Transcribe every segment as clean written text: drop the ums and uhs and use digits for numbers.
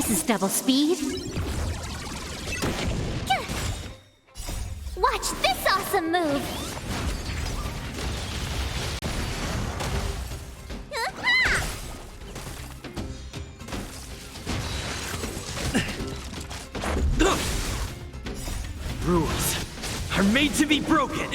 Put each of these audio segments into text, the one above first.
This is double speed. Watch this awesome move! Rules are made to be broken.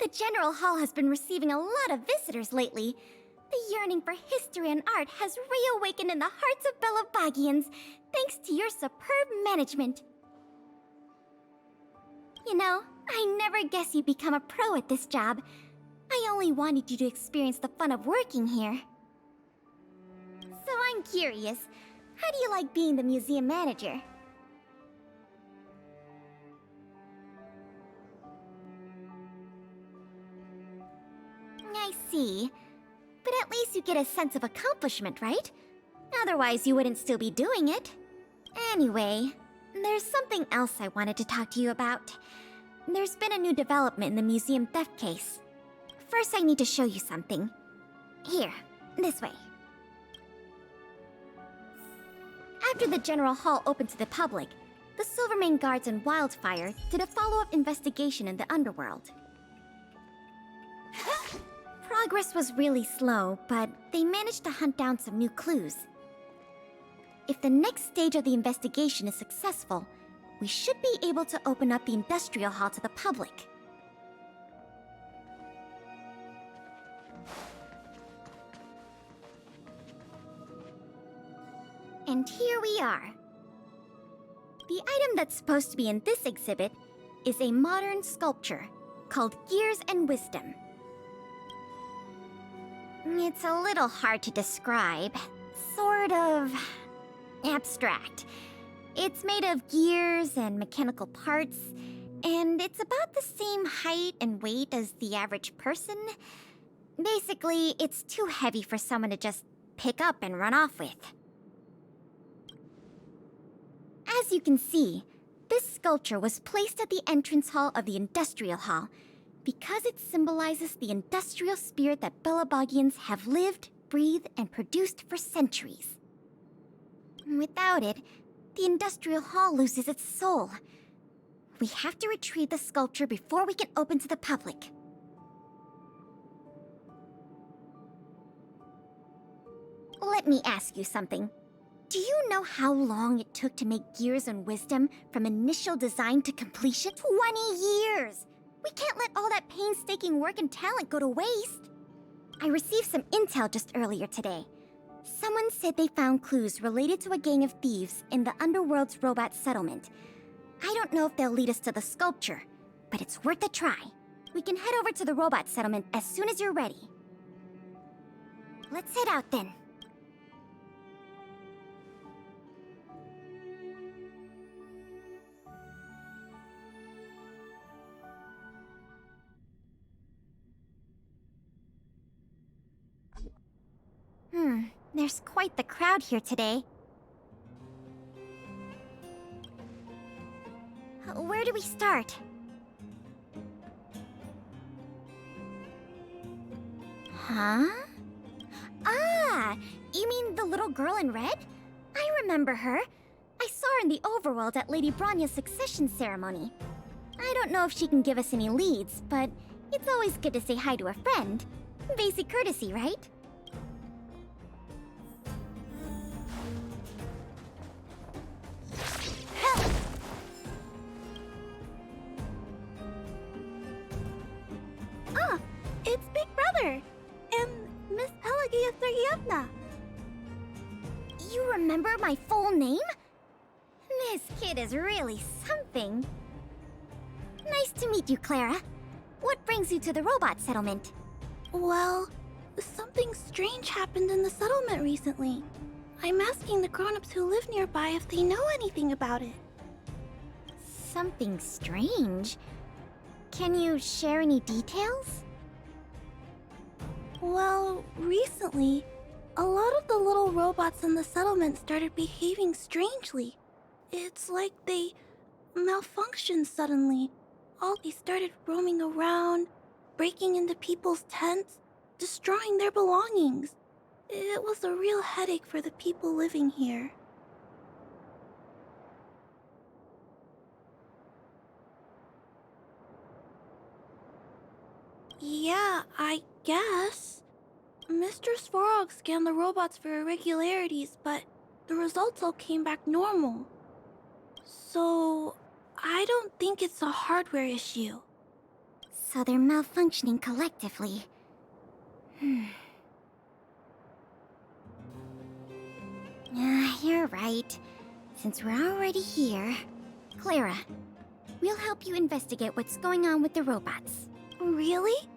The General Hall has been receiving a lot of visitors lately. The yearning for history and art has reawakened in the hearts of Belabagians, thanks to your superb management. You know, I never guessed you'd become a pro at this job. I only wanted you to experience the fun of working here. So I'm curious, how do you like being the museum manager? I see. But at least you get a sense of accomplishment, right? Otherwise, you wouldn't still be doing it. Anyway, there's something else I wanted to talk to you about. There's been a new development in the museum theft case. First, I need to show you something. Here, this way. After the General Hall opened to the public, the Silvermane Guards and Wildfire did a follow-up investigation in the underworld. Progress was really slow, but they managed to hunt down some new clues. If the next stage of the investigation is successful, we should be able to open up the Industrial Hall to the public. And here we are. The item that's supposed to be in this exhibit is a modern sculpture called Gears and Wisdom. It's a little hard to describe. Sort of abstract. It's made of gears and mechanical parts, and it's about the same height and weight as the average person. Basically, it's too heavy for someone to just pick up and run off with. As you can see, this sculpture was placed at the entrance hall of the Industrial Hall because it symbolizes the industrial spirit that Belabagians have lived, breathed, and produced for centuries. Without it, the Industrial Hall loses its soul. We have to retrieve the sculpture before we can open to the public. Let me ask you something. Do you know how long it took to make Gears and Wisdom from initial design to completion? 20 years! We can't let all that painstaking work and talent go to waste. I received some intel just earlier today. Someone said they found clues related to a gang of thieves in the Underworld's robot settlement. I don't know if they'll lead us to the sculpture, but it's worth a try. We can head over to the robot settlement as soon as you're ready. Let's head out then. There's quite the crowd here today. Where do we start? Huh? Ah! You mean the little girl in red? I remember her. I saw her in the overworld at Lady Bronya's succession ceremony. I don't know if she can give us any leads, but it's always good to say hi to a friend. Basic courtesy, right? It's Big Brother! And Miss Pelagia Sergeyevna! You remember my full name? This kid is really something. Nice to meet you, Clara. What brings you to the robot settlement? Well, something strange happened in the settlement recently. I'm asking the grown-ups who live nearby if they know anything about it. Something strange? Can you share any details? Well, recently, a lot of the little robots in the settlement started behaving strangely. It's like they malfunctioned suddenly. They started roaming around, breaking into people's tents, destroying their belongings. It was a real headache for the people living here. Yeah, I guess. Mr. Svarog scanned the robots for irregularities, but the results all came back normal. So, I don't think it's a hardware issue. So they're malfunctioning collectively. You're right. Since we're already here... Clara, we'll help you investigate what's going on with the robots. Really?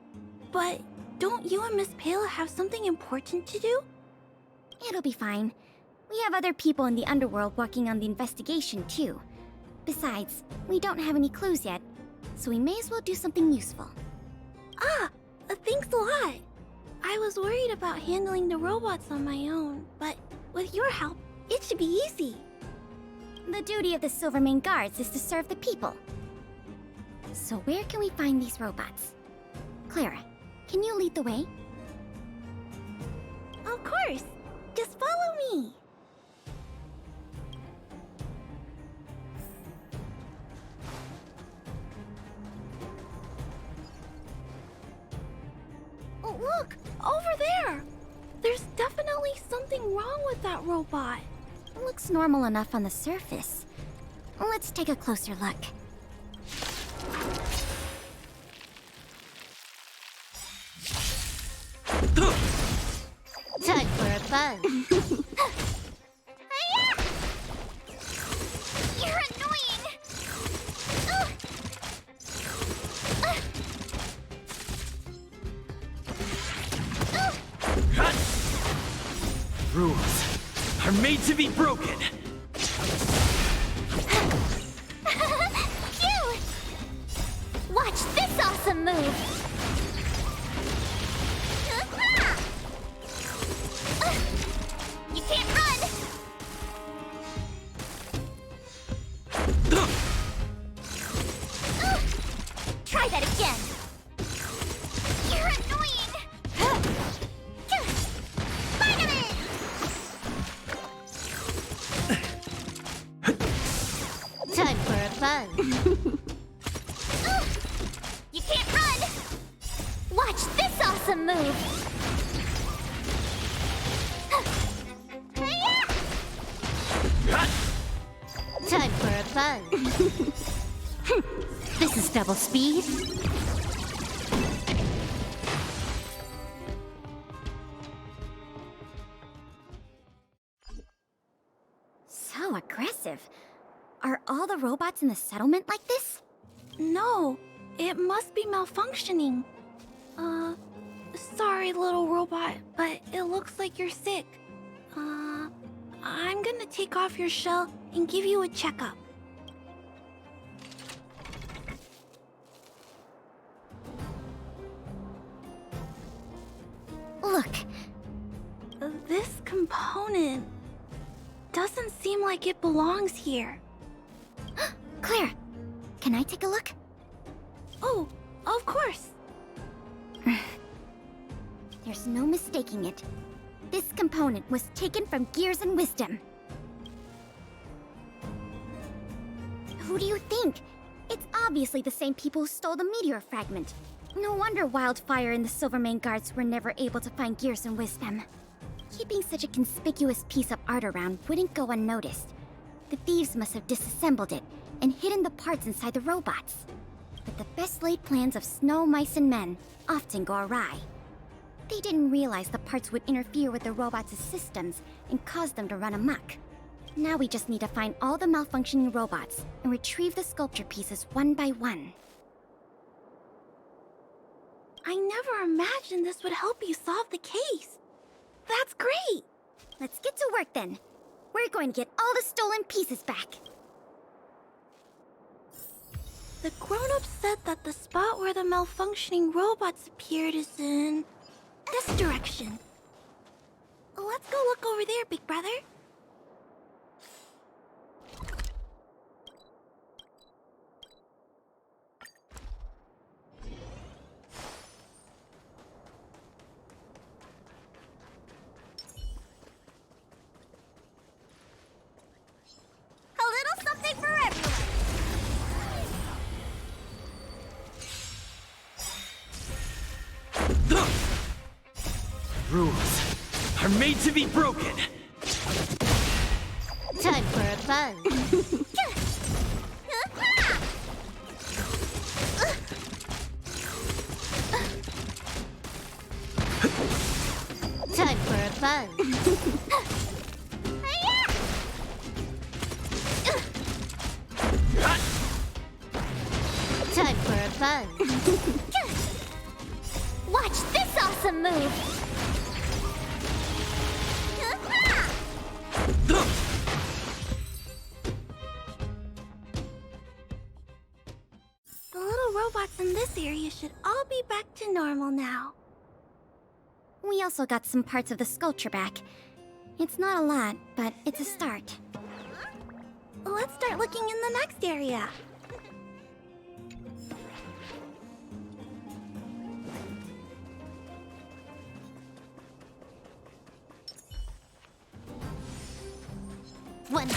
But don't you and Miss Pale have something important to do? It'll be fine. We have other people in the underworld working on the investigation, too. Besides, we don't have any clues yet, so we may as well do something useful. Thanks a lot. I was worried about handling the robots on my own, but with your help, it should be easy. The duty of the Silvermane Guards is to serve the people. So where can we find these robots? Clara, can you lead the way? Of course. Just follow me. Oh, look! Over there! There's definitely something wrong with that robot. Looks normal enough on the surface. Let's take a closer look. Time for a buzz. You're annoying! Rules are made to be broken. Phew! Watch this awesome move! You can't run! Try that again! You're annoying! Spider-Man! Time for a buzz. You can't run! Watch this awesome move! Time for a buzz. This is double speed. So aggressive. Are all the robots in the settlement like this? No, it must be malfunctioning. Sorry, little robot, but it looks like you're sick. I'm gonna take off your shell and give you a checkup. Look, This component doesn't seem like it belongs here. Claire, can I take a look? Oh, of course. There's no mistaking it. This component was taken from Gears and Wisdom. Who do you think? It's obviously the same people who stole the meteor fragment. No wonder Wildfire and the Silvermane Guards were never able to find Gears and Wisdom. Keeping such a conspicuous piece of art around wouldn't go unnoticed. The thieves must have disassembled it and hidden the parts inside the robots. But the best laid plans of snow, mice, and men often go awry. They didn't realize the parts would interfere with the robots' systems and cause them to run amok. Now we just need to find all the malfunctioning robots and retrieve the sculpture pieces one by one. I never imagined this would help you solve the case. That's great! Let's get to work then. We're going to get all the stolen pieces back. The grown-up said that the spot where the malfunctioning robots appeared is in this direction. Let's go look over there, big brother. A little something for everyone. Rules are made to be broken. Time for a buzz. fun. Time for a fun. Watch this awesome move! The little robots in this area should all be back to normal now. We also got some parts of the sculpture back. It's not a lot, but it's a start. Let's start looking in the next area. One.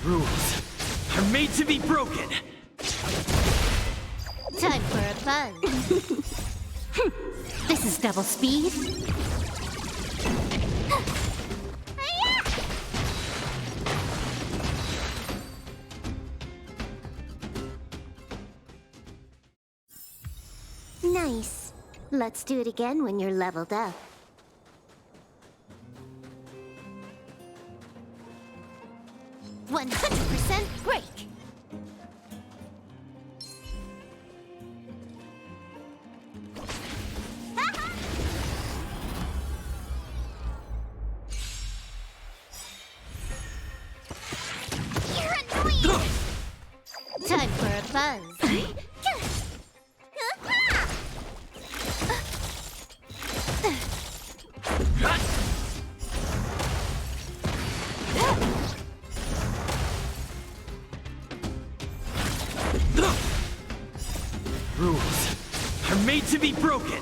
Rules are made to be broken. Time for a fun. This is double speed. Nice. Let's do it again when you're leveled up. %100% break. You're annoying! Time for a buzz. Rules are made to be broken.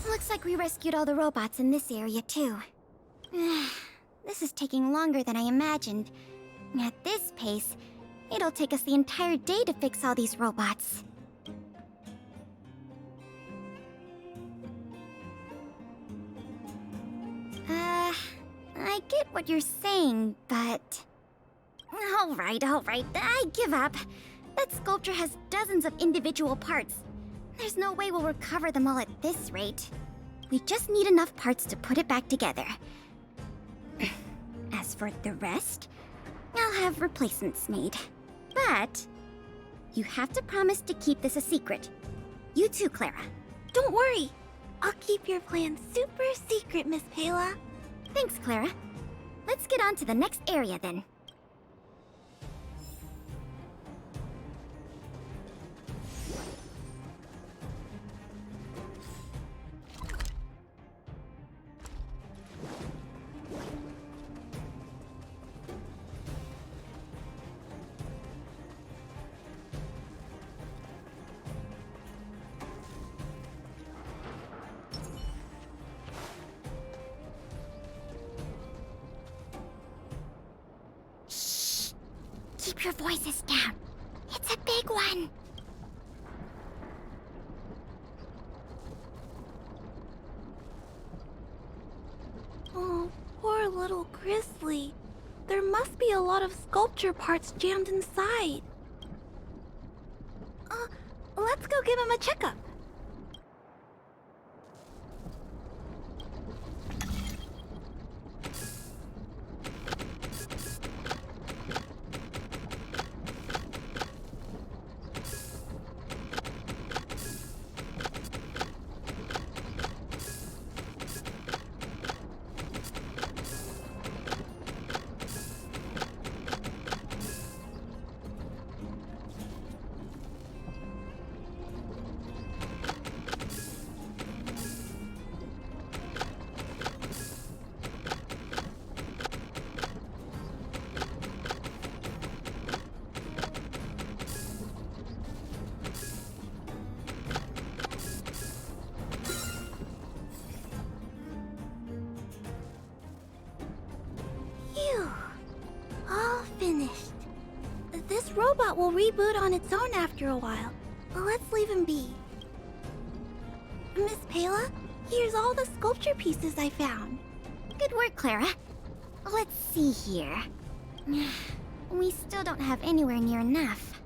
Looks like we rescued all the robots in this area, too. This is taking longer than I imagined. At this pace, it'll take us the entire day to fix all these robots. I get what you're saying, but... Alright, I give up. That sculpture has dozens of individual parts. There's no way we'll recover them all at this rate. We just need enough parts to put it back together. As for the rest, I'll have replacements made. But you have to promise to keep this a secret. You too, Clara. Don't worry. I'll keep your plan super secret, Miss Pela. Thanks, Clara. Let's get on to the next area then. Keep your voices down. It's a big one. Oh, poor little Grizzly. There must be a lot of sculpture parts jammed inside. Let's go give him a checkup. robot will reboot on its own after a while. Let's leave him be. Miss Pela, here's all the sculpture pieces I found. Good work, Clara. Let's see here. We still don't have anywhere near enough.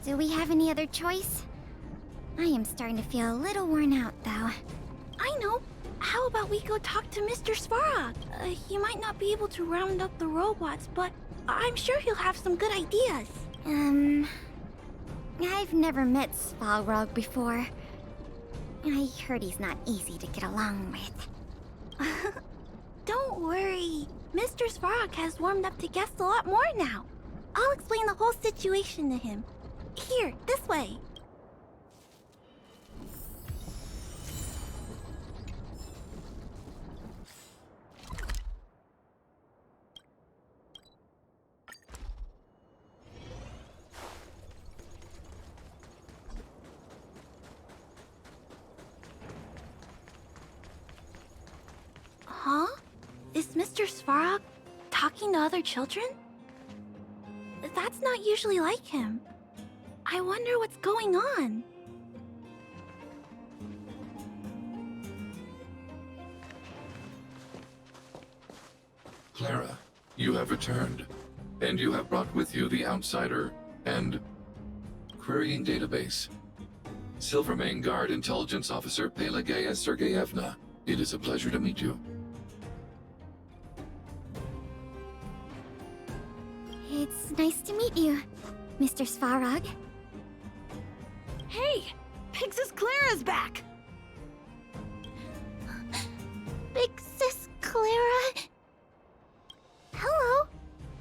Do we have any other choice? I am starting to feel a little worn out, though. I know. How about we go talk to Mr. Svarog? He might not be able to round up the robots, but I'm sure he'll have some good ideas. I've never met Svarog before. I heard he's not easy to get along with. Don't worry. Mr. Svarog has warmed up to guests a lot more now. I'll explain the whole situation to him. Here, this way. Huh? Is Mr. Svarog talking to other children? That's not usually like him. I wonder what's going on. Clara, you have returned, and you have brought with you the Outsider and Querying Database. Silvermane Guard Intelligence Officer Pelageya Sergeyevna, it is a pleasure to meet you. It's nice to meet you, Mr. Svarog. Hey! Big Sis Clara's back! Big Sis Clara? Hello.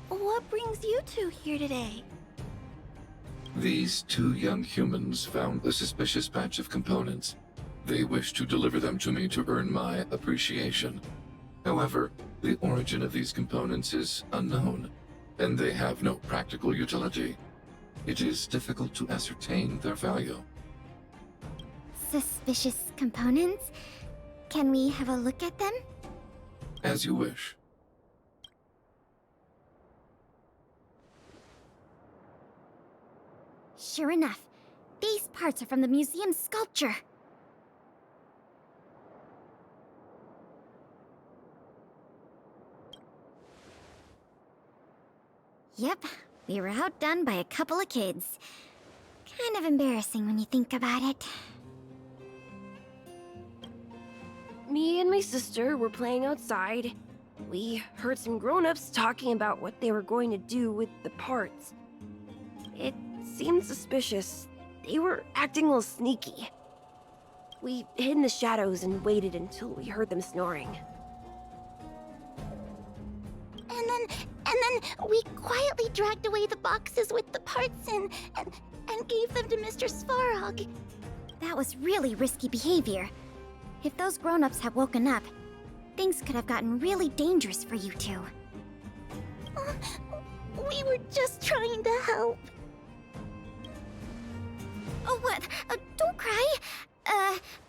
What brings you two here today? These two young humans found a suspicious patch of components. They wish to deliver them to me to earn my appreciation. However, the origin of these components is unknown, and they have no practical utility. It is difficult to ascertain their value. Suspicious components? Can we have a look at them? As you wish. Sure enough, these parts are from the museum's sculpture. Yep, we were outdone by a couple of kids. Kind of embarrassing when you think about it. Me and my sister were playing outside. We heard some grown-ups talking about what they were going to do with the parts. It seemed suspicious. They were acting a little sneaky. We hid in the shadows and waited until we heard them snoring. And then we quietly dragged away the boxes with the parts in and gave them to Mr. Svarog. That was really risky behavior. If those grown-ups had woken up, things could have gotten really dangerous for you two. We were just trying to help. Oh, what? Don't cry.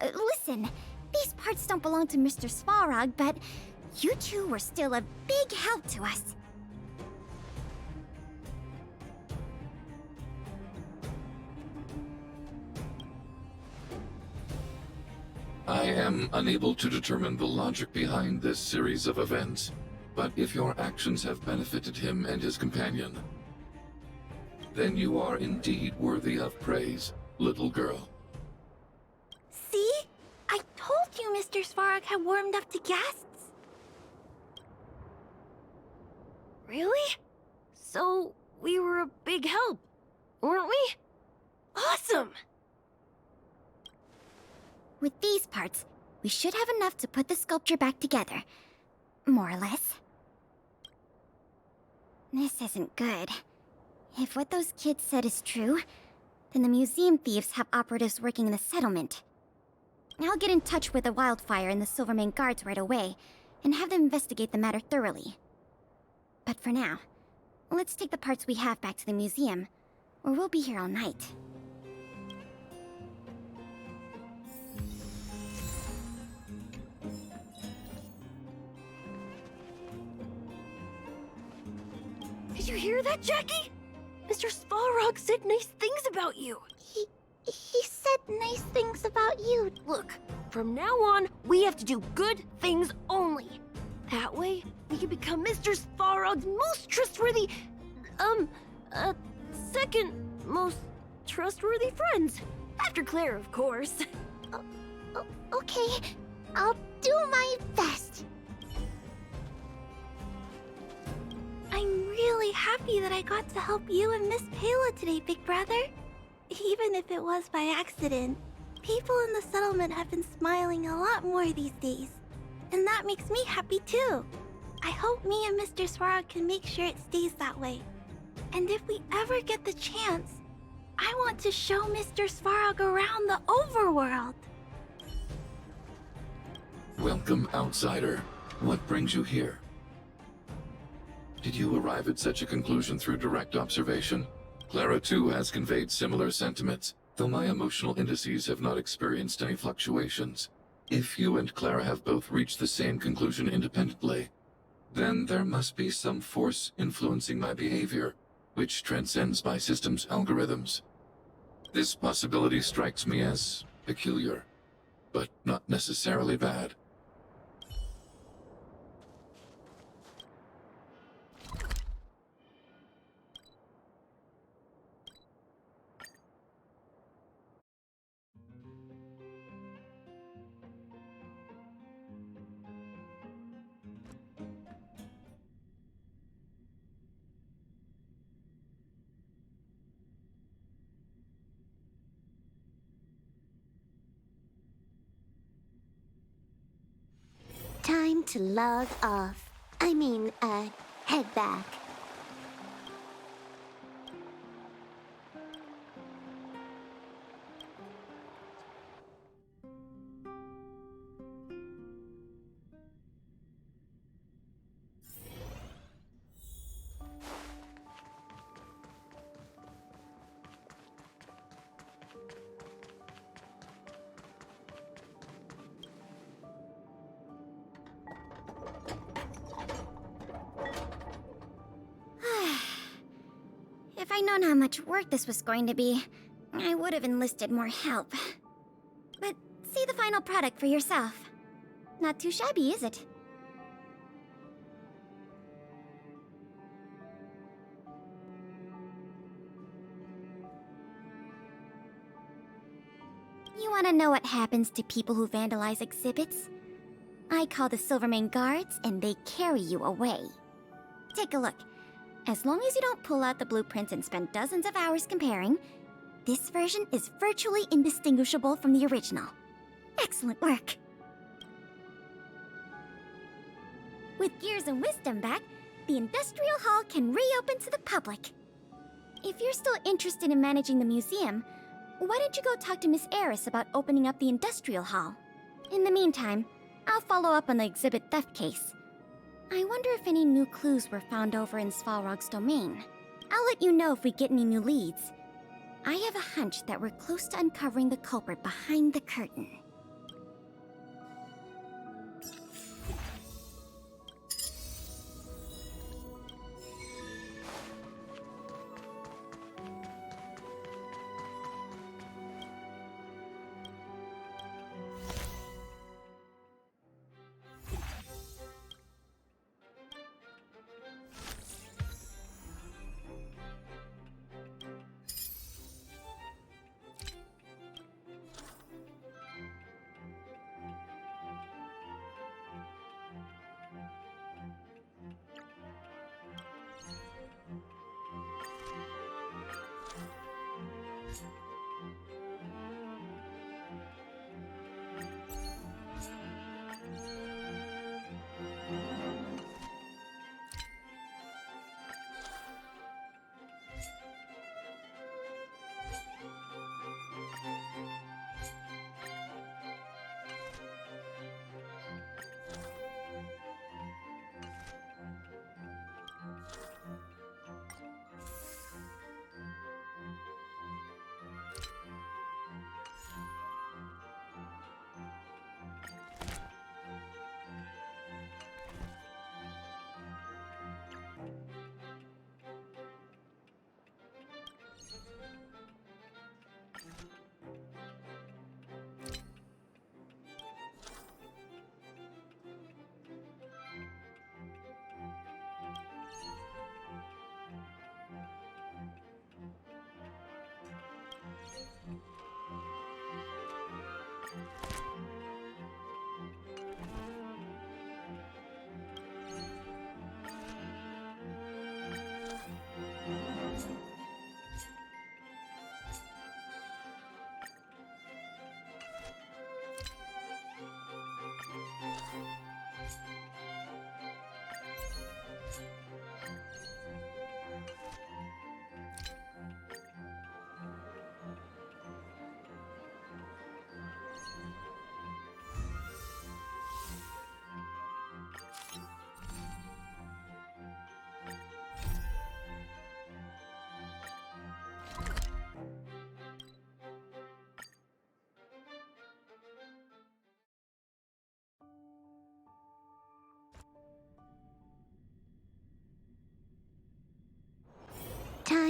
Listen. These parts don't belong to Mr. Svarog, but you two were still a big help to us. I am unable to determine the logic behind this series of events, but if your actions have benefited him and his companion, then you are indeed worthy of praise, little girl. See? I told you Mr. Svarog had warmed up to guests. Really? So, we were a big help, weren't we? Awesome! With these parts, we should have enough to put the sculpture back together. More or less. This isn't good. If what those kids said is true, then the museum thieves have operatives working in the settlement. I'll get in touch with the Wildfire and the Silvermane guards right away, and have them investigate the matter thoroughly. But for now, let's take the parts we have back to the museum, or we'll be here all night. Did hear that, Jackie? Mr. Svarog said nice things about you. He said nice things about you. Look, from now on, we have to do good things only. That way, we can become Mr. Svarog's most trustworthy, second most trustworthy friends. After Claire, of course. Okay, I'll do my best. I'm really happy that I got to help you and Miss Payla today, Big Brother. Even if it was by accident, people in the settlement have been smiling a lot more these days. And that makes me happy too. I hope me and Mr. Svarog can make sure it stays that way. And if we ever get the chance, I want to show Mr. Svarog around the overworld. Welcome, outsider. What brings you here? Did you arrive at such a conclusion through direct observation? Clara too has conveyed similar sentiments, though my emotional indices have not experienced any fluctuations. If you and Clara have both reached the same conclusion independently, then there must be some force influencing my behavior, which transcends my system's algorithms. This possibility strikes me as peculiar, but not necessarily bad. Time to log off. Head back. If I'd known how much work this was going to be, I would have enlisted more help. But see the final product for yourself. Not too shabby, is it? You want to know what happens to people who vandalize exhibits? I call the Silvermane guards, and they carry you away. Take a look. As long as you don't pull out the blueprints and spend dozens of hours comparing, this version is virtually indistinguishable from the original. Excellent work! With Gears and Wisdom back, the Industrial Hall can reopen to the public. If you're still interested in managing the museum, why don't you go talk to Miss Eris about opening up the Industrial Hall? In the meantime, I'll follow up on the exhibit theft case. I wonder if any new clues were found over in Svalrog's domain. I'll let you know if we get any new leads. I have a hunch that we're close to uncovering the culprit behind the curtain.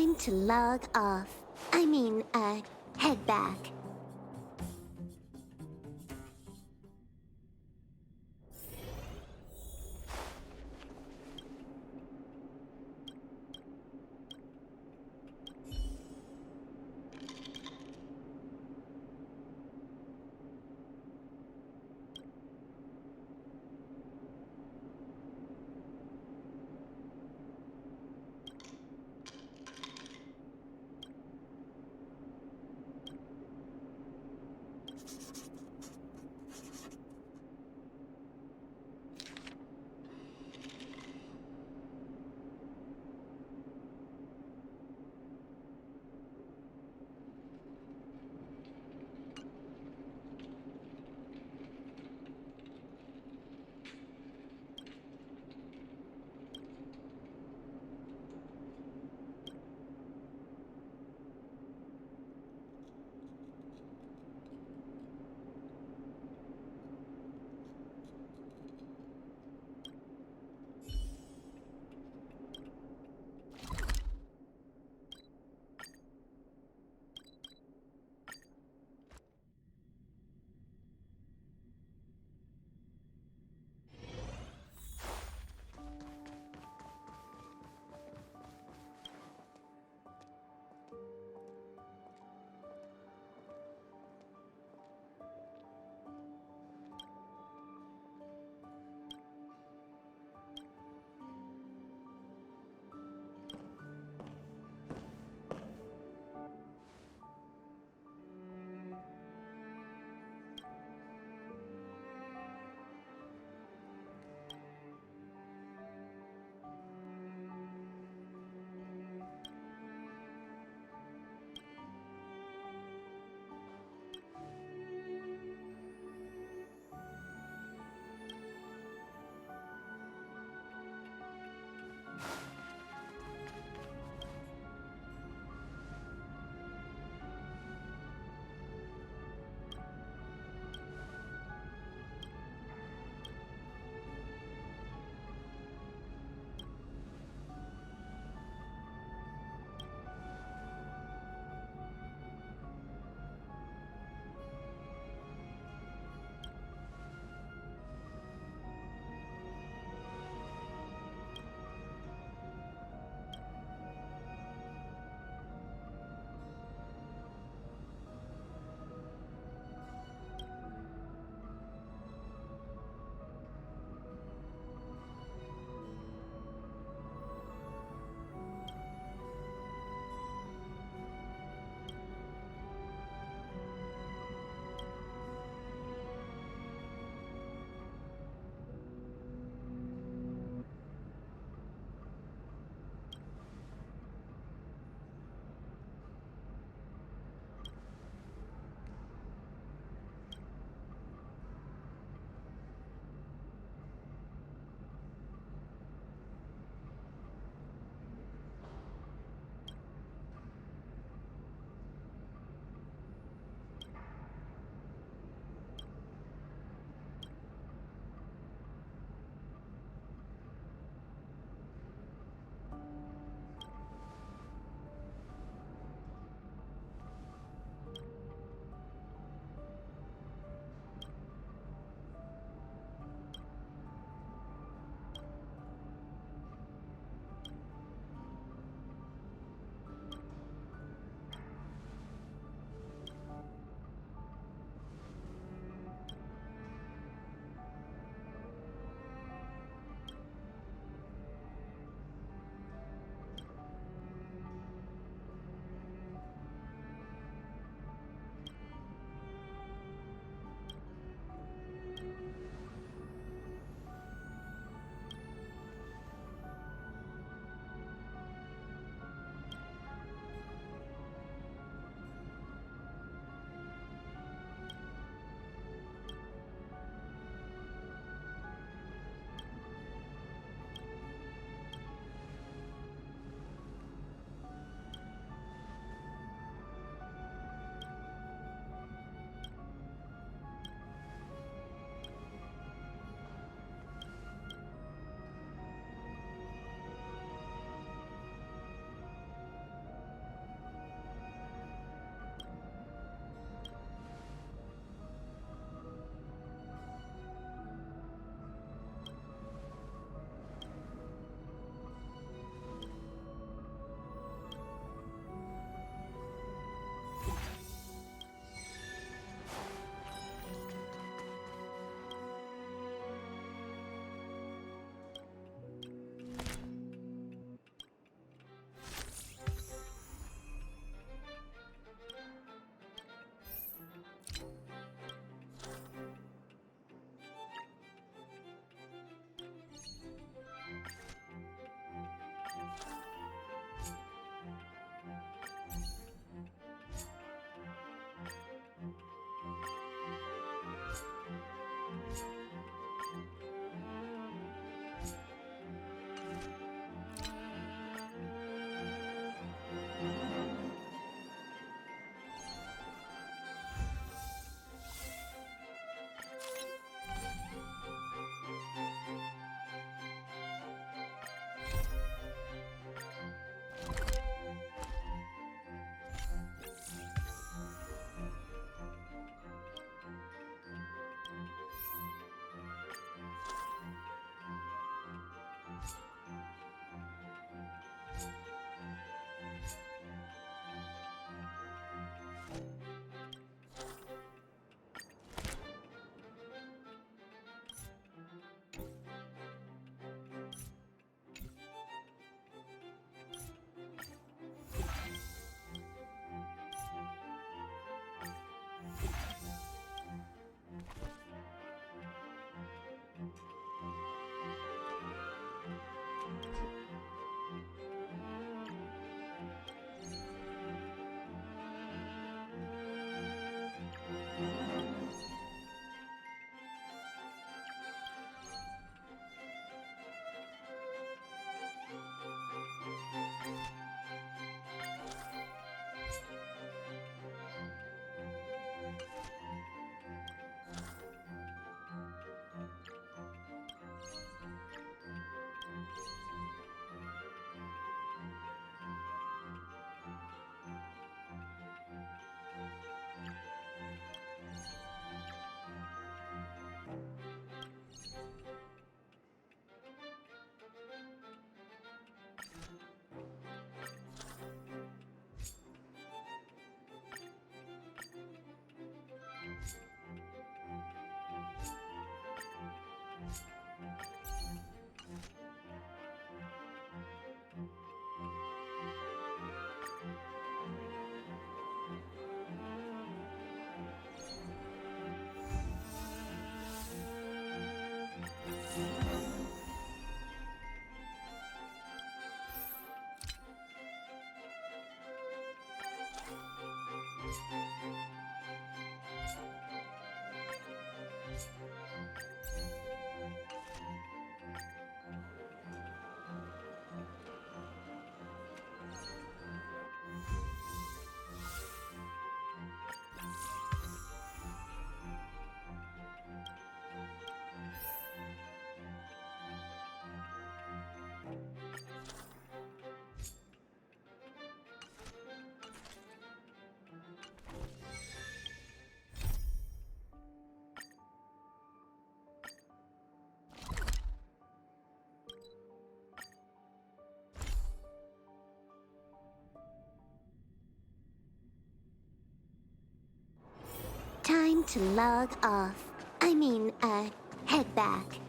time to log off. I mean, head back. Time to log off. Head back.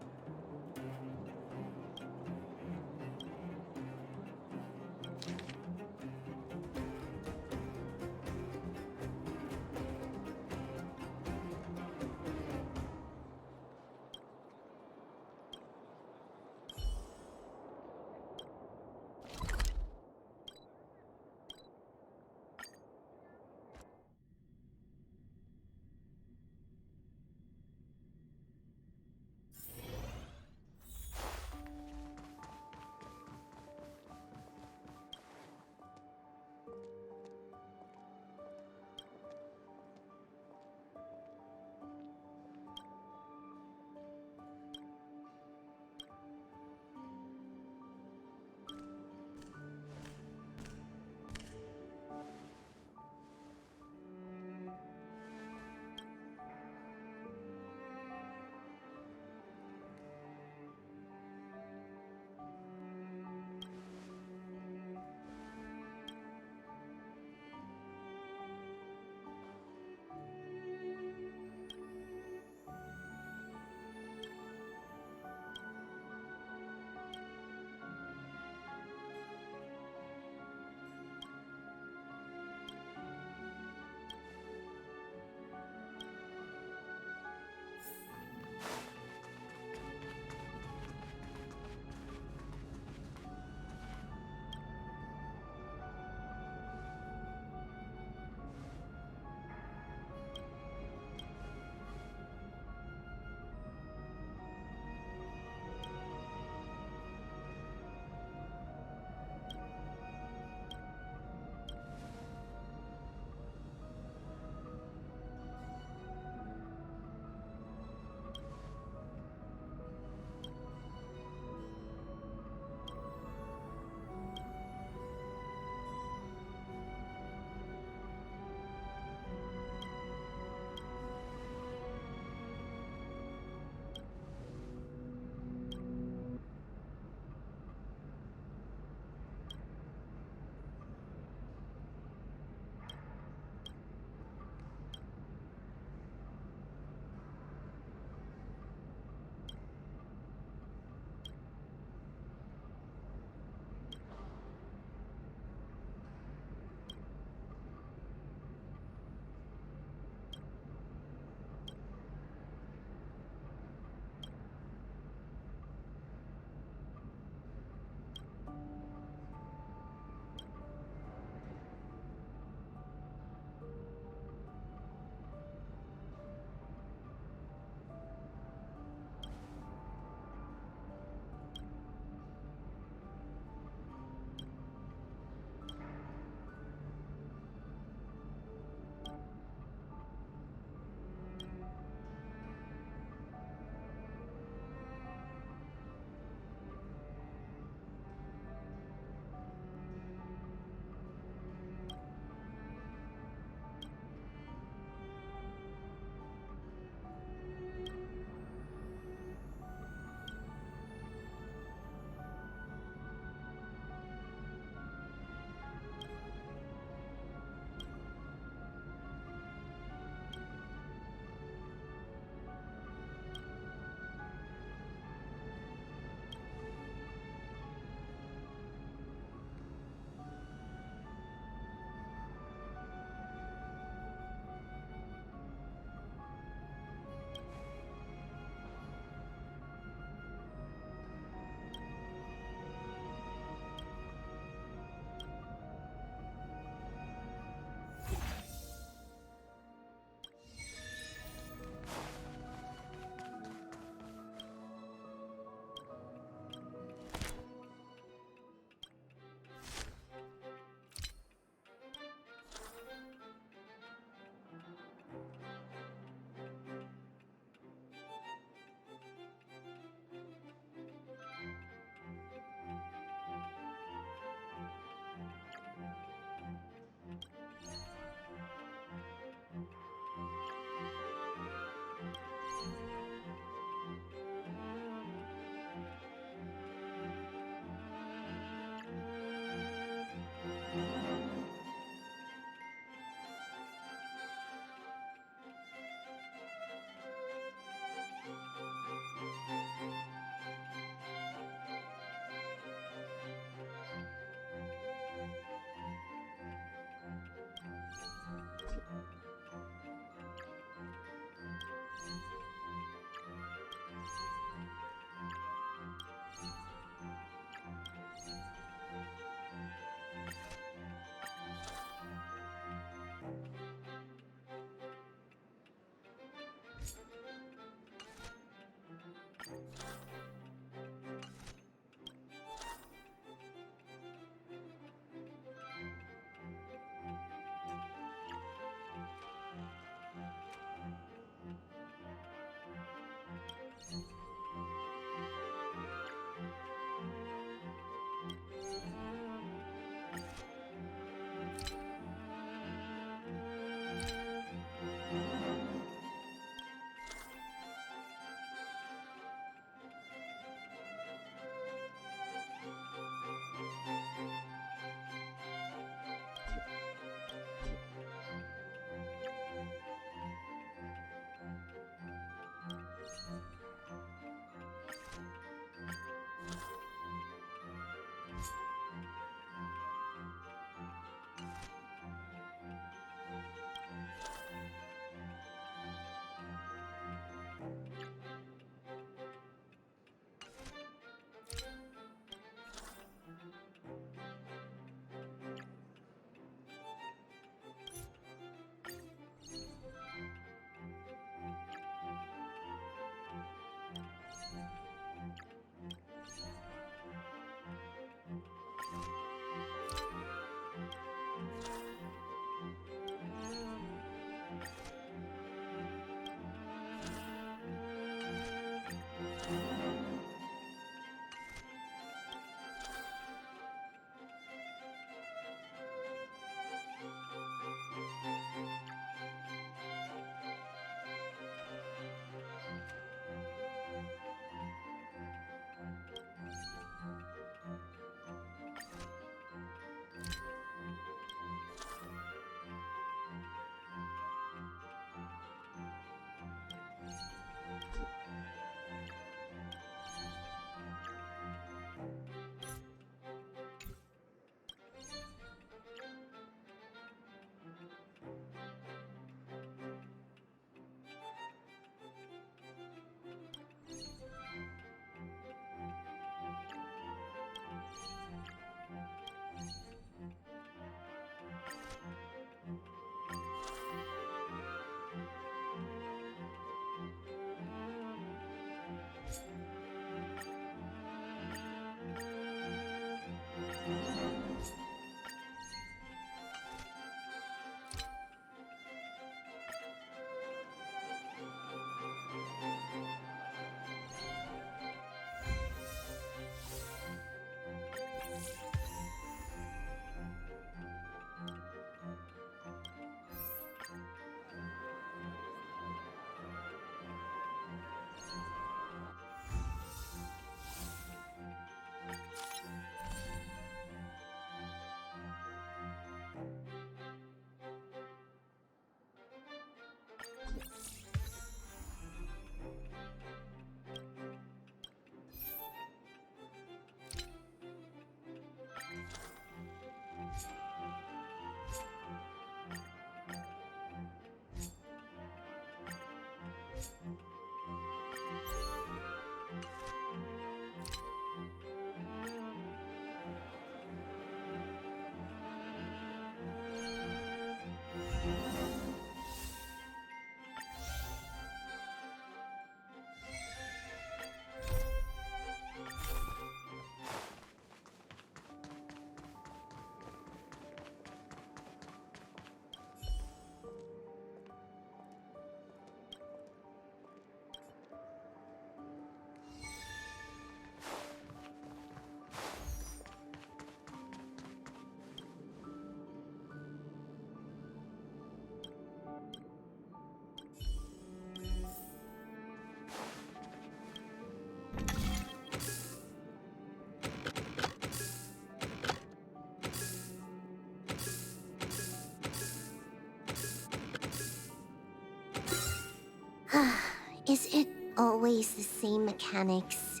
Is it always the same mechanics?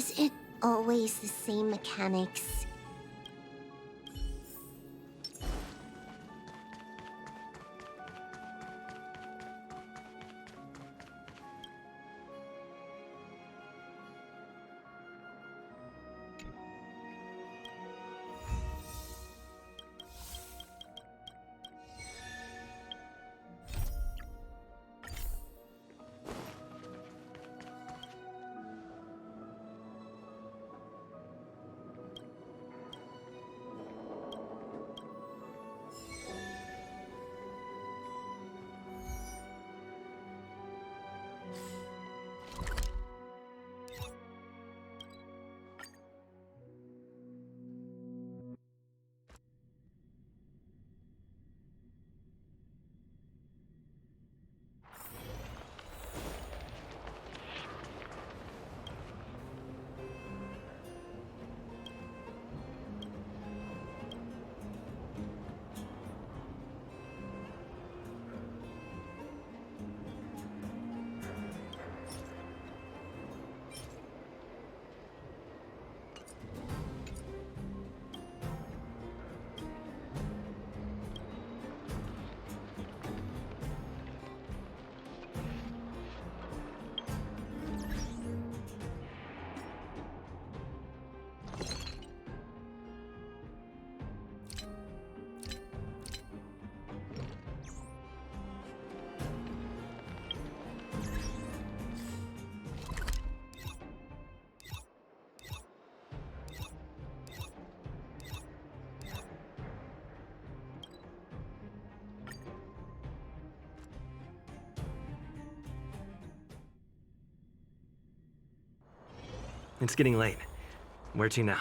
Is it always the same mechanics? It's getting late. Where to now?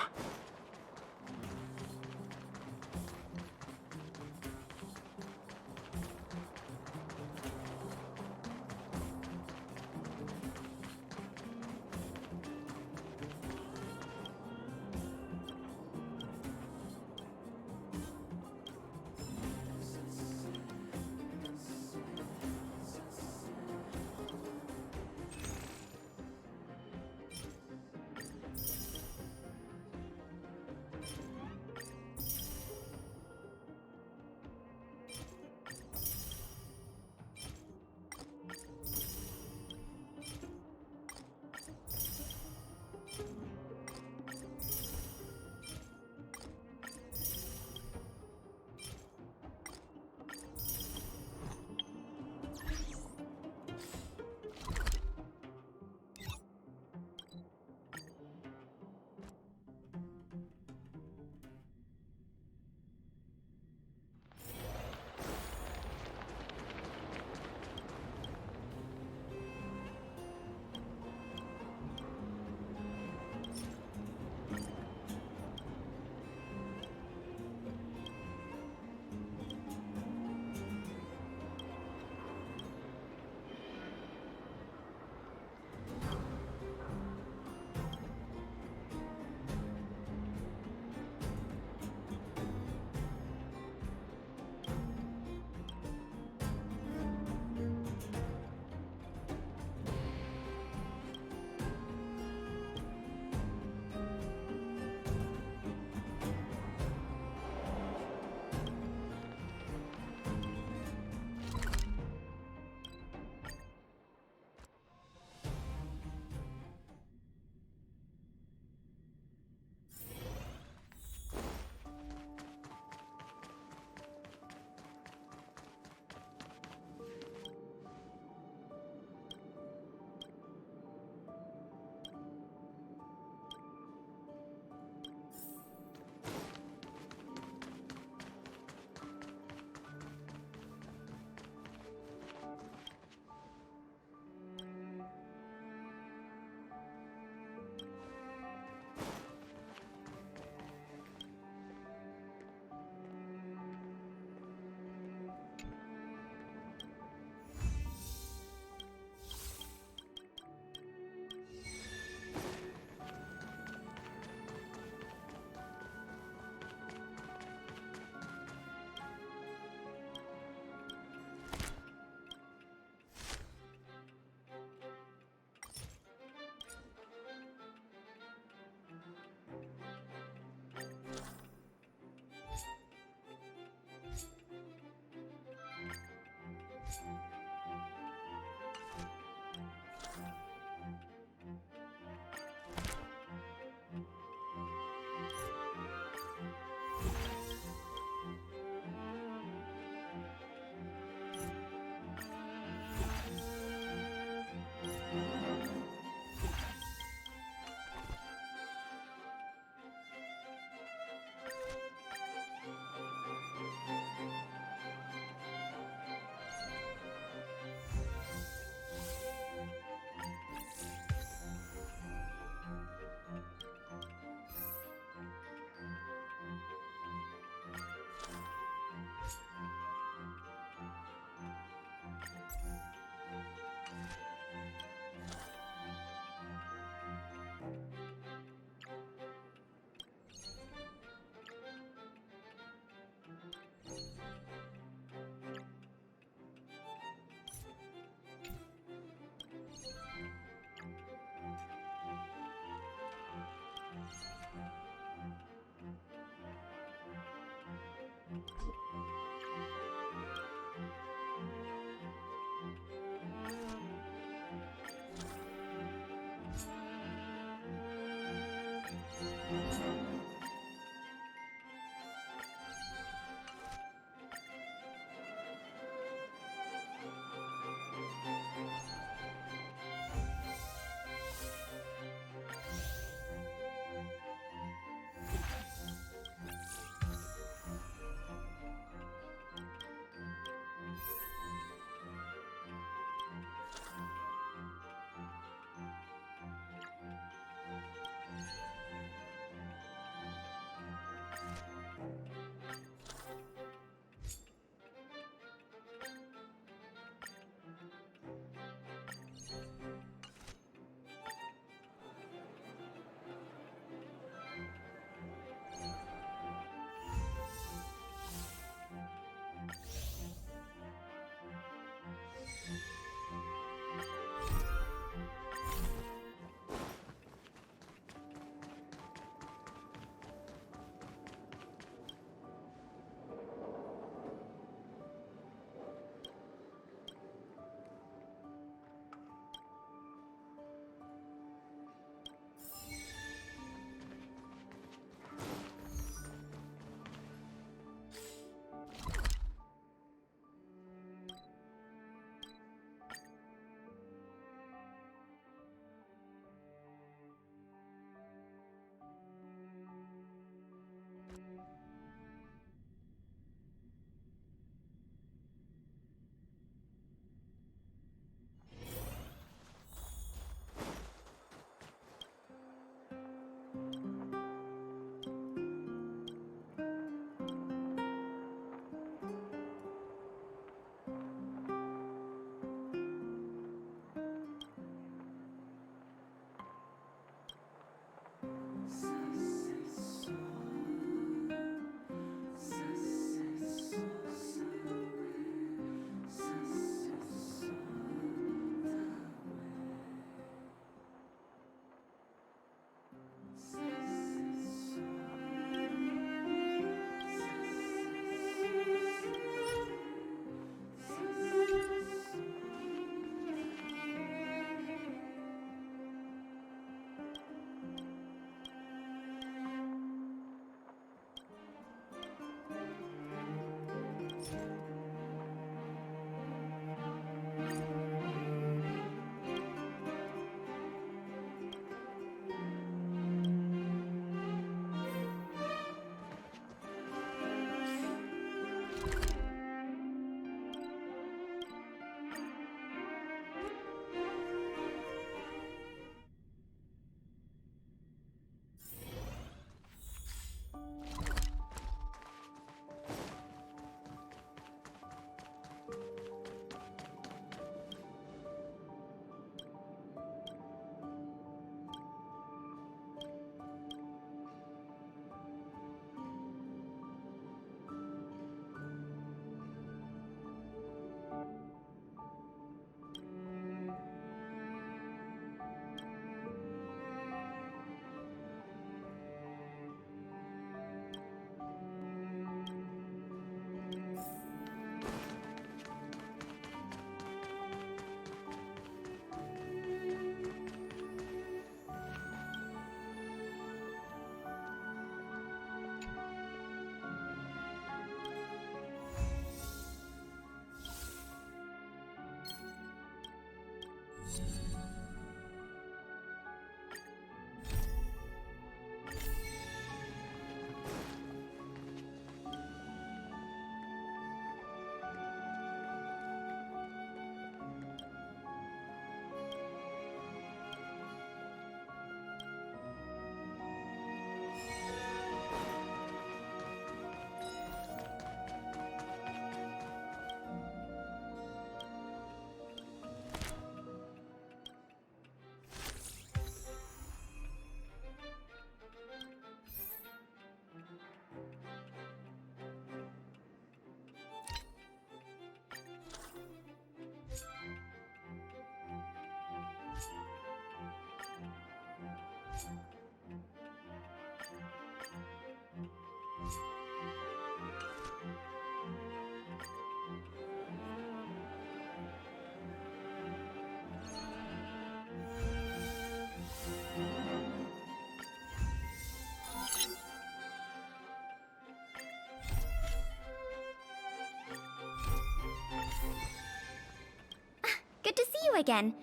Good to see you again.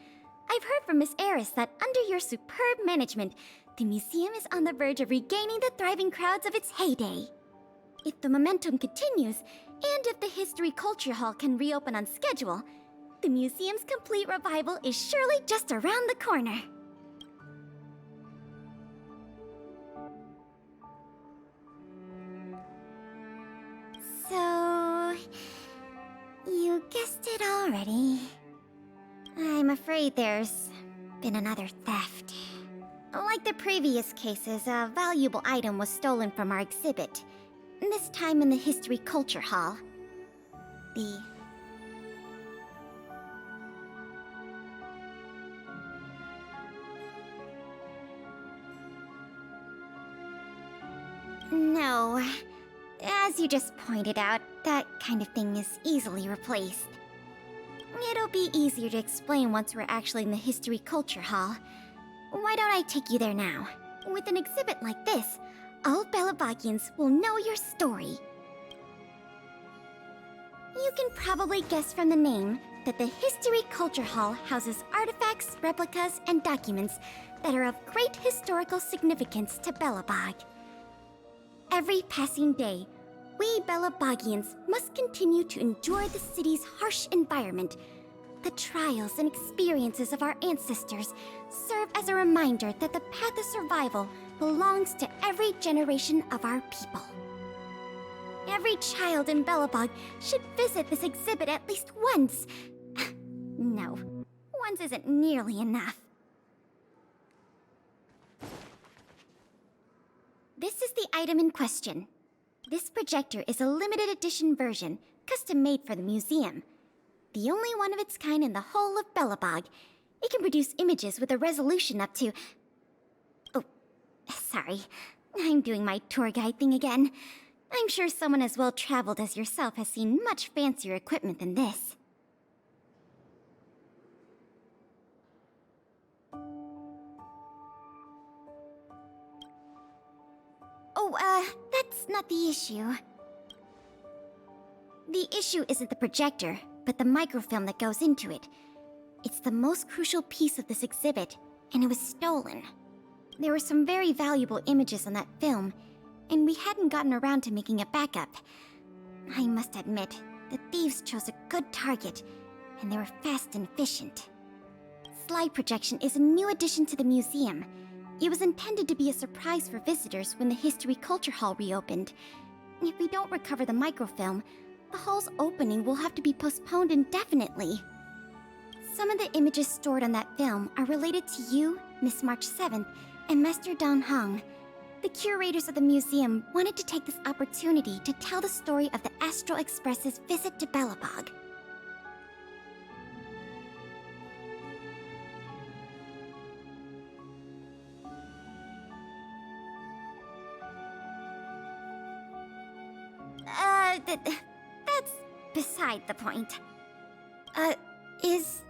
I've heard from Miss Eris that under your superb management, the museum is on the verge of regaining the thriving crowds of its heyday. If the momentum continues, and if the History Culture Hall can reopen on schedule, the museum's complete revival is surely just around the corner. So... you guessed it already. I'm afraid there's been another theft. Like the previous cases, a valuable item was stolen from our exhibit. This time in the History Culture Hall. No. As you just pointed out, that kind of thing is easily replaced. It'll be easier to explain once we're actually in the History Culture Hall. Why don't I take you there now? With an exhibit like this, all Belabagians will know your story. You can probably guess from the name that the History Culture Hall houses artifacts, replicas, and documents that are of great historical significance to Belobog. Every passing day, we Belabagians must continue to endure the city's harsh environment. The trials and experiences of our ancestors serve as a reminder that the path of survival belongs to every generation of our people. Every child in Belobog should visit this exhibit at least once. No, once isn't nearly enough. This is the item in question. This projector is a limited edition version, custom made for the museum. The only one of its kind in the whole of Belobog. It can produce images with a resolution up to... Oh, sorry. I'm doing my tour guide thing again. I'm sure someone as well-traveled as yourself has seen much fancier equipment than this. Oh, that's not the issue. The issue isn't the projector, but the microfilm that goes into it. It's the most crucial piece of this exhibit, and it was stolen. There were some very valuable images on that film, and we hadn't gotten around to making a backup. I must admit, the thieves chose a good target, and they were fast and efficient. Slide projection is a new addition to the museum. It was intended to be a surprise for visitors when the History Culture Hall reopened. If we don't recover the microfilm, the hall's opening will have to be postponed indefinitely. Some of the images stored on that film are related to you, Miss March 7th, and Master Don Hong. The curators of the museum wanted to take this opportunity to tell the story of the Astral Express's visit to Belobog. That's beside the point. Is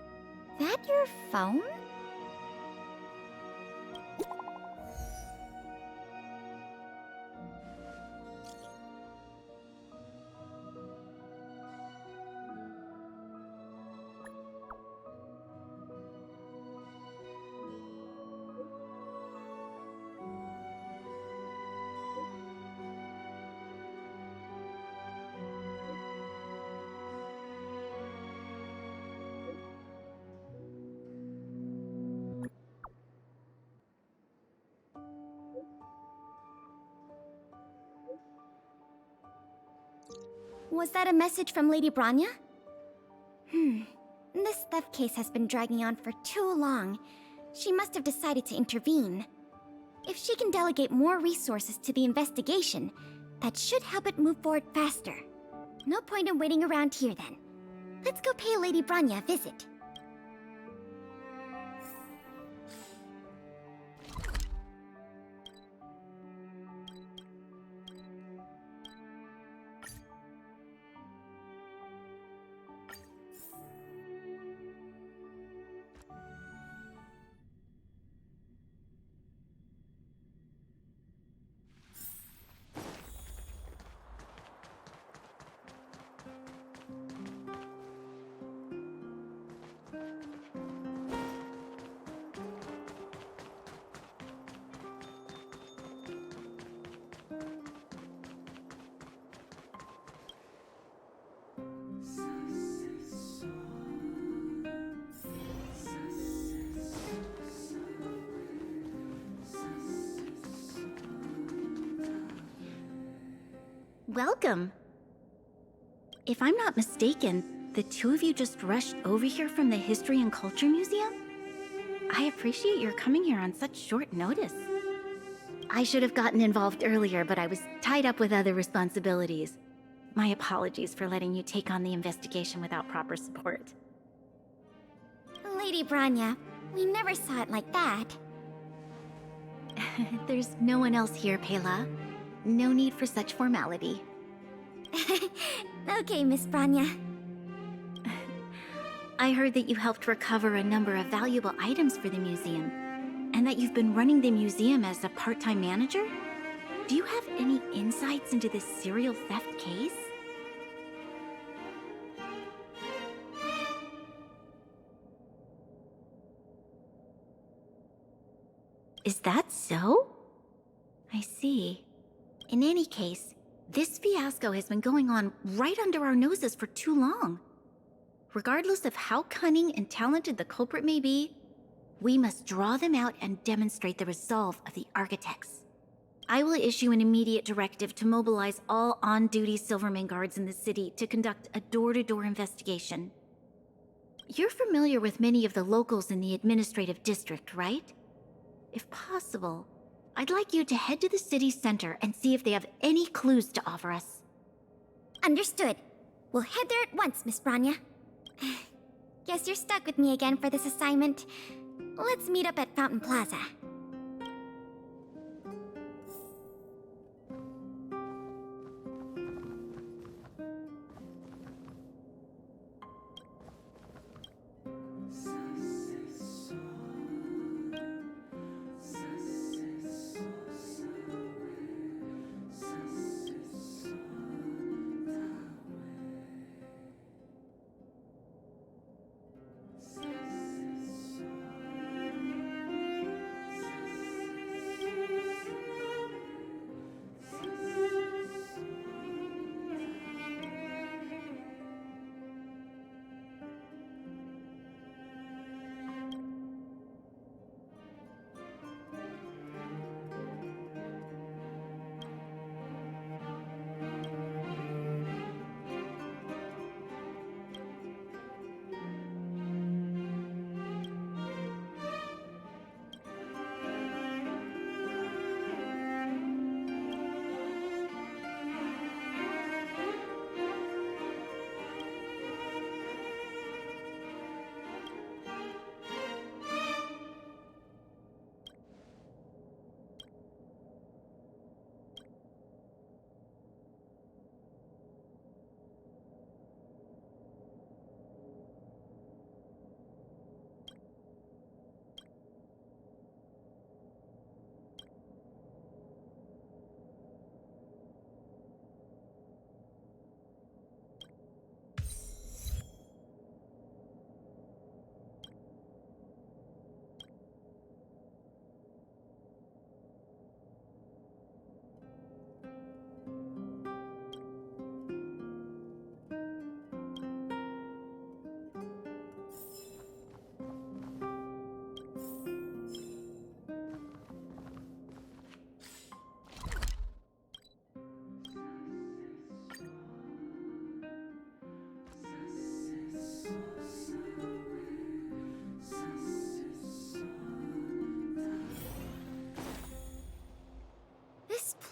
that your phone? Was that a message from Lady Branya? This theft case has been dragging on for too long. She must have decided to intervene. If she can delegate more resources to the investigation, that should help it move forward faster. No point in waiting around here then. Let's go pay Lady Branya a visit. Welcome. If I'm not mistaken, the two of you just rushed over here from the History and Culture Museum? I appreciate your coming here on such short notice. I should have gotten involved earlier, but I was tied up with other responsibilities. My apologies for letting you take on the investigation without proper support. Lady Branya, we never saw it like that. There's no one else here, Pela. No need for such formality. Okay, Miss Branya. I heard that you helped recover a number of valuable items for the museum, and that you've been running the museum as a part-time manager? Do you have any insights into this serial theft case? Is that so? I see. In any case, this fiasco has been going on right under our noses for too long. Regardless of how cunning and talented the culprit may be, we must draw them out and demonstrate the resolve of the architects. I will issue an immediate directive to mobilize all on-duty Silverman guards in the city to conduct a door-to-door investigation. You're familiar with many of the locals in the administrative district, right? If possible, I'd like you to head to the city center and see if they have any clues to offer us. Understood. We'll head there at once, Miss Branya. Guess you're stuck with me again for this assignment. Let's meet up at Fountain Plaza.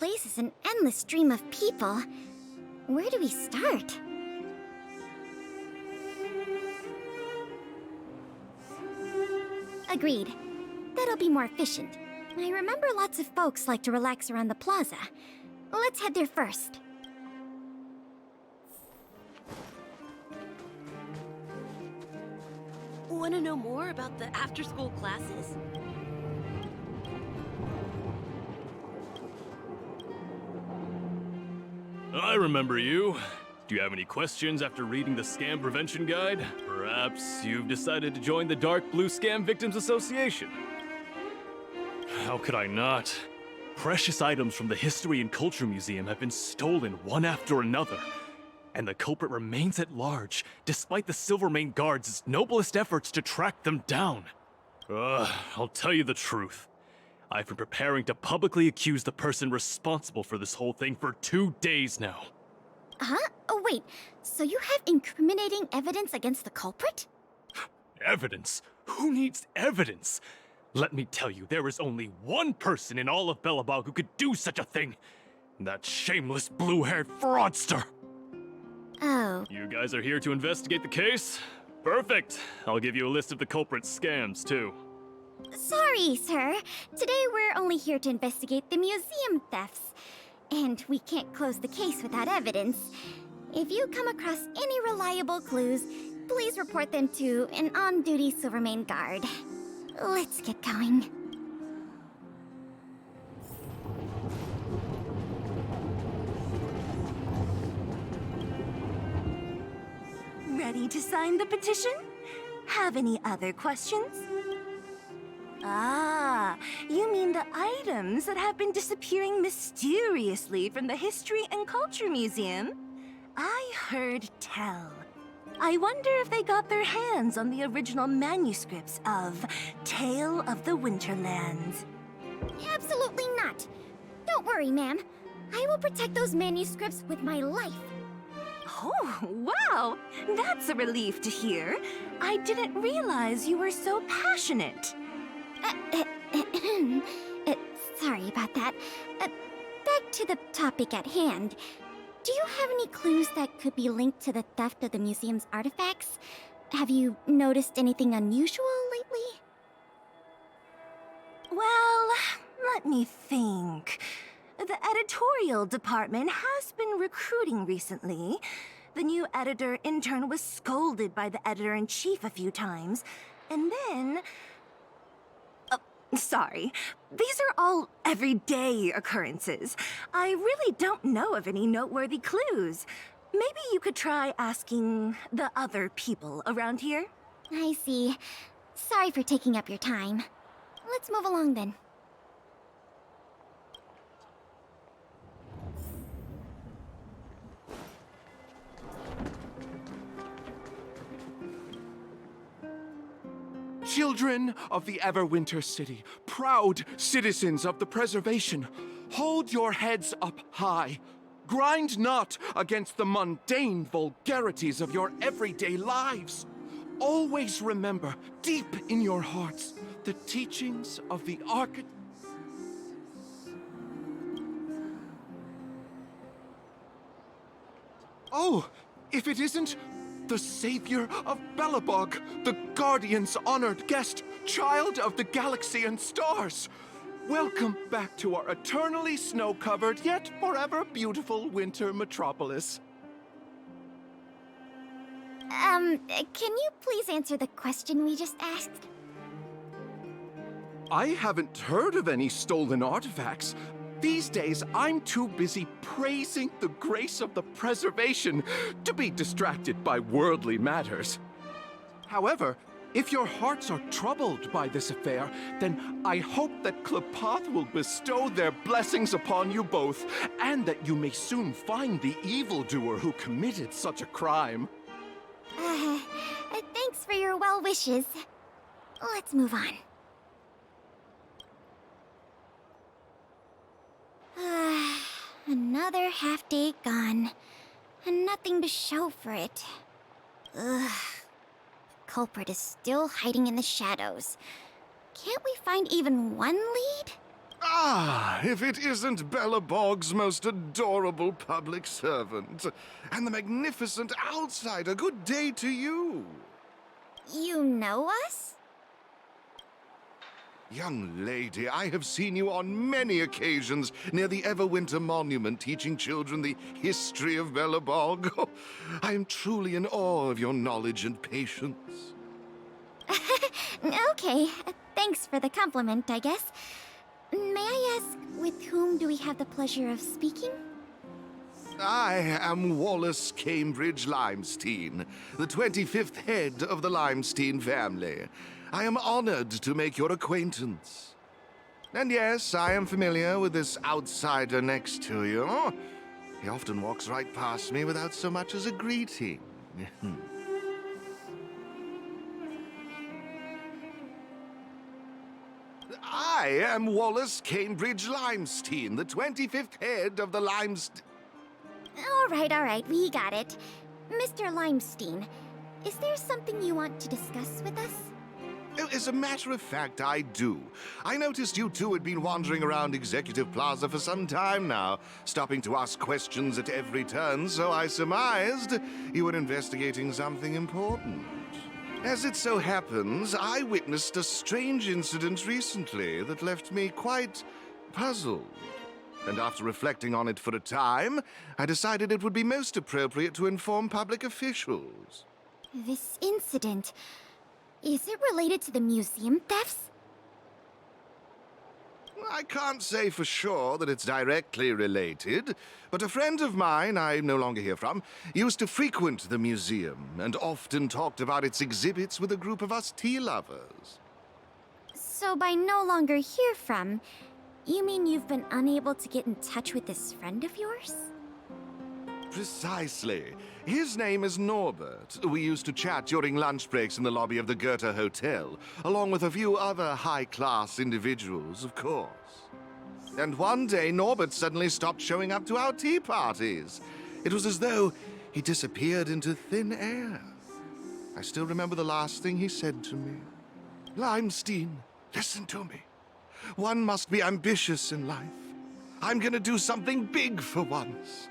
place is an endless stream of people. Where do we start? Agreed. That'll be more efficient. I remember lots of folks like to relax around the plaza. Let's head there first. Want to know more about the after-school classes? I remember you. Do you have any questions after reading the Scam Prevention Guide? Perhaps you've decided to join the Dark Blue Scam Victims Association. How could I not? Precious items from the History and Culture Museum have been stolen one after another, and the culprit remains at large, despite the Silvermane Guards' noblest efforts to track them down. I'll tell you the truth. I've been preparing to publicly accuse the person responsible for this whole thing for 2 days now. Huh? Oh, wait. So you have incriminating evidence against the culprit? Evidence? Who needs evidence? Let me tell you, there is only one person in all of Belobog who could do such a thing. That shameless blue-haired fraudster. Oh. You guys are here to investigate the case? Perfect. I'll give you a list of the culprit's scams, too. Sorry, sir. Today we're only here to investigate the museum thefts. And we can't close the case without evidence. If you come across any reliable clues, please report them to an on-duty Silvermane guard. Let's get going. Ready to sign the petition? Have any other questions? Ah, you mean the items that have been disappearing mysteriously from the History and Culture Museum? I heard tell. I wonder if they got their hands on the original manuscripts of Tale of the Winterlands. Absolutely not. Don't worry, ma'am. I will protect those manuscripts with my life. Oh, wow! That's a relief to hear. I didn't realize you were so passionate. Sorry about that. Back to the topic at hand. Do you have any clues that could be linked to the theft of the museum's artifacts? Have you noticed anything unusual lately? Well, let me think. The editorial department has been recruiting recently. The new editor-intern was scolded by the editor-in-chief a few times. And then... sorry. These are all everyday occurrences. I really don't know of any noteworthy clues. Maybe you could try asking the other people around here? I see. Sorry for taking up your time. Let's move along then. Children of the Everwinter City, proud citizens of the preservation, hold your heads up high. Grind not against the mundane vulgarities of your everyday lives. Always remember, deep in your hearts, the teachings of the architect. Oh, if it isn't the savior of Belobog, the Guardian's honored guest, child of the galaxy and stars. Welcome back to our eternally snow-covered, yet forever beautiful winter metropolis. Can you please answer the question we just asked? I haven't heard of any stolen artifacts. These days, I'm too busy praising the grace of the preservation to be distracted by worldly matters. However, if your hearts are troubled by this affair, then I hope that Klepoth will bestow their blessings upon you both, and that you may soon find the evildoer who committed such a crime. Thanks for your well wishes. Let's move on. Another half day gone, and nothing to show for it. Ugh. The culprit is still hiding in the shadows. Can't we find even one lead? Ah, if it isn't Bella Bog's most adorable public servant, and the magnificent outsider, good day to you. You know us? Young lady, I have seen you on many occasions near the Everwinter Monument teaching children the history of Bella Bog. I am truly in awe of your knowledge and patience. Okay, thanks for the compliment, I guess. May I ask, with whom do we have the pleasure of speaking? I am Wallace Cambridge Limestein, the 25th head of the Limestein family. I am honored to make your acquaintance. And yes, I am familiar with this outsider next to you. He often walks right past me without so much as a greeting. I am Wallace Cambridge Limestein, the 25th head of the Limestein... All right, we got it. Mr. Limestein, is there something you want to discuss with us? As a matter of fact, I do. I noticed you two had been wandering around Executive Plaza for some time now, stopping to ask questions at every turn, so I surmised you were investigating something important. As it so happens, I witnessed a strange incident recently that left me quite puzzled. And after reflecting on it for a time, I decided it would be most appropriate to inform public officials. This incident... is it related to the museum thefts? I can't say for sure that it's directly related, but a friend of mine I no longer hear from used to frequent the museum and often talked about its exhibits with a group of us tea lovers. So by no longer hear from, you mean you've been unable to get in touch with this friend of yours? Precisely. His name is Norbert. We used to chat during lunch breaks in the lobby of the Goethe Hotel, along with a few other high-class individuals, of course. And one day, Norbert suddenly stopped showing up to our tea parties. It was as though he disappeared into thin air. I still remember the last thing he said to me. Limestein, listen to me. One must be ambitious in life. I'm gonna do something big for once.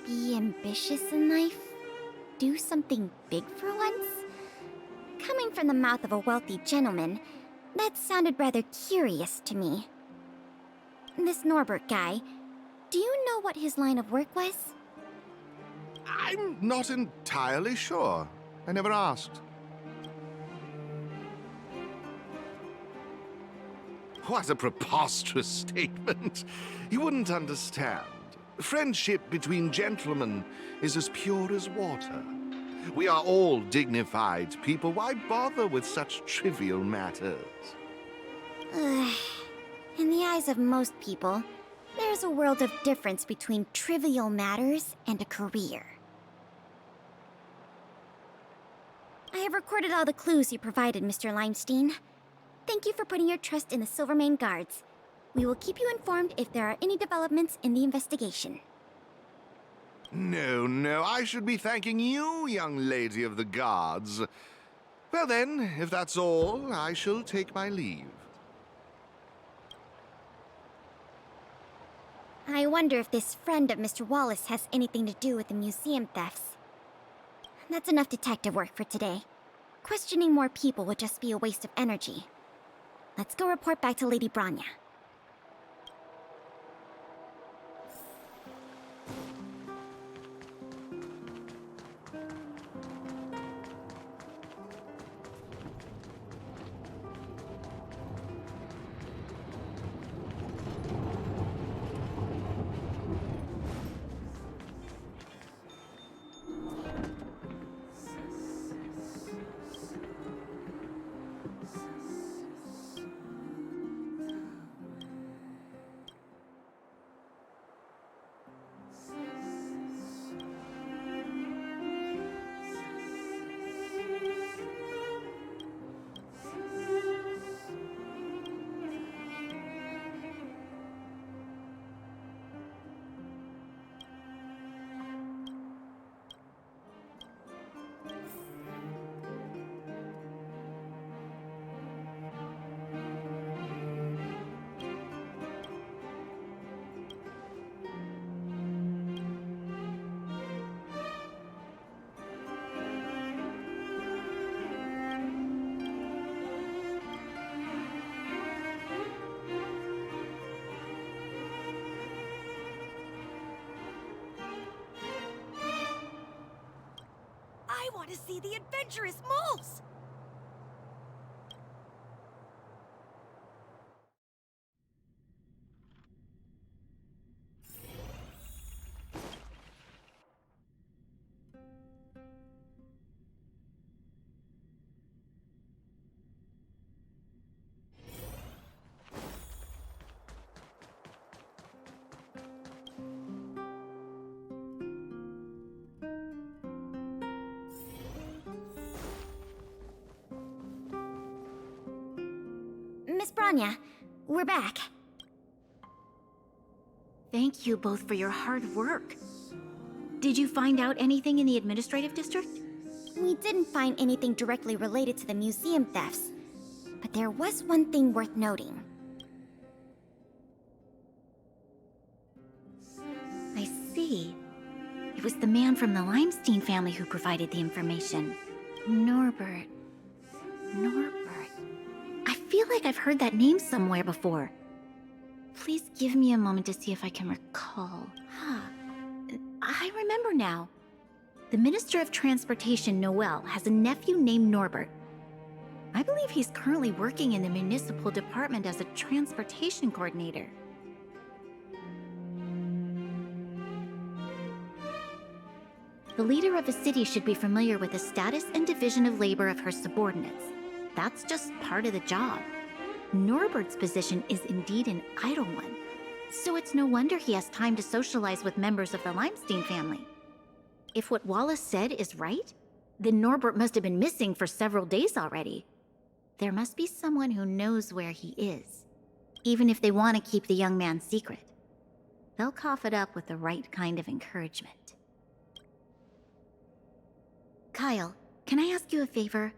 Be ambitious in life? Do something big for once? Coming from the mouth of a wealthy gentleman, that sounded rather curious to me. This Norbert guy, do you know what his line of work was? I'm not entirely sure. I never asked. What a preposterous statement. You wouldn't understand. Friendship between gentlemen is as pure as water. We are all dignified people. Why bother with such trivial matters? In the eyes of most people, there's a world of difference between trivial matters and a career. I have recorded all the clues you provided, Mr. Limestein. Thank you for putting your trust in the Silvermane Guards. We will keep you informed if there are any developments in the investigation. No, I should be thanking you, young lady of the Guards. Well then, if that's all, I shall take my leave. I wonder if this friend of Mr. Wallace has anything to do with the museum thefts. That's enough detective work for today. Questioning more people would just be a waste of energy. Let's go report back to Lady Branya. to see the adventurous moles! Miss Branya, we're back. Thank you both for your hard work. Did you find out anything in the administrative district? We didn't find anything directly related to the museum thefts, but there was one thing worth noting. I see. It was the man from the Limestein family who provided the information. Norbert. I feel like I've heard that name somewhere before. Please give me a moment to see if I can recall. I remember now. The Minister of Transportation, Noel, has a nephew named Norbert. I believe he's currently working in the municipal department as a transportation coordinator. The leader of a city should be familiar with the status and division of labor of her subordinates. That's just part of the job. Norbert's position is indeed an idle one, so it's no wonder he has time to socialize with members of the Limestein family. If what Wallace said is right, then Norbert must have been missing for several days already. There must be someone who knows where he is, even if they want to keep the young man secret. They'll cough it up with the right kind of encouragement. Kyle, can I ask you a favor?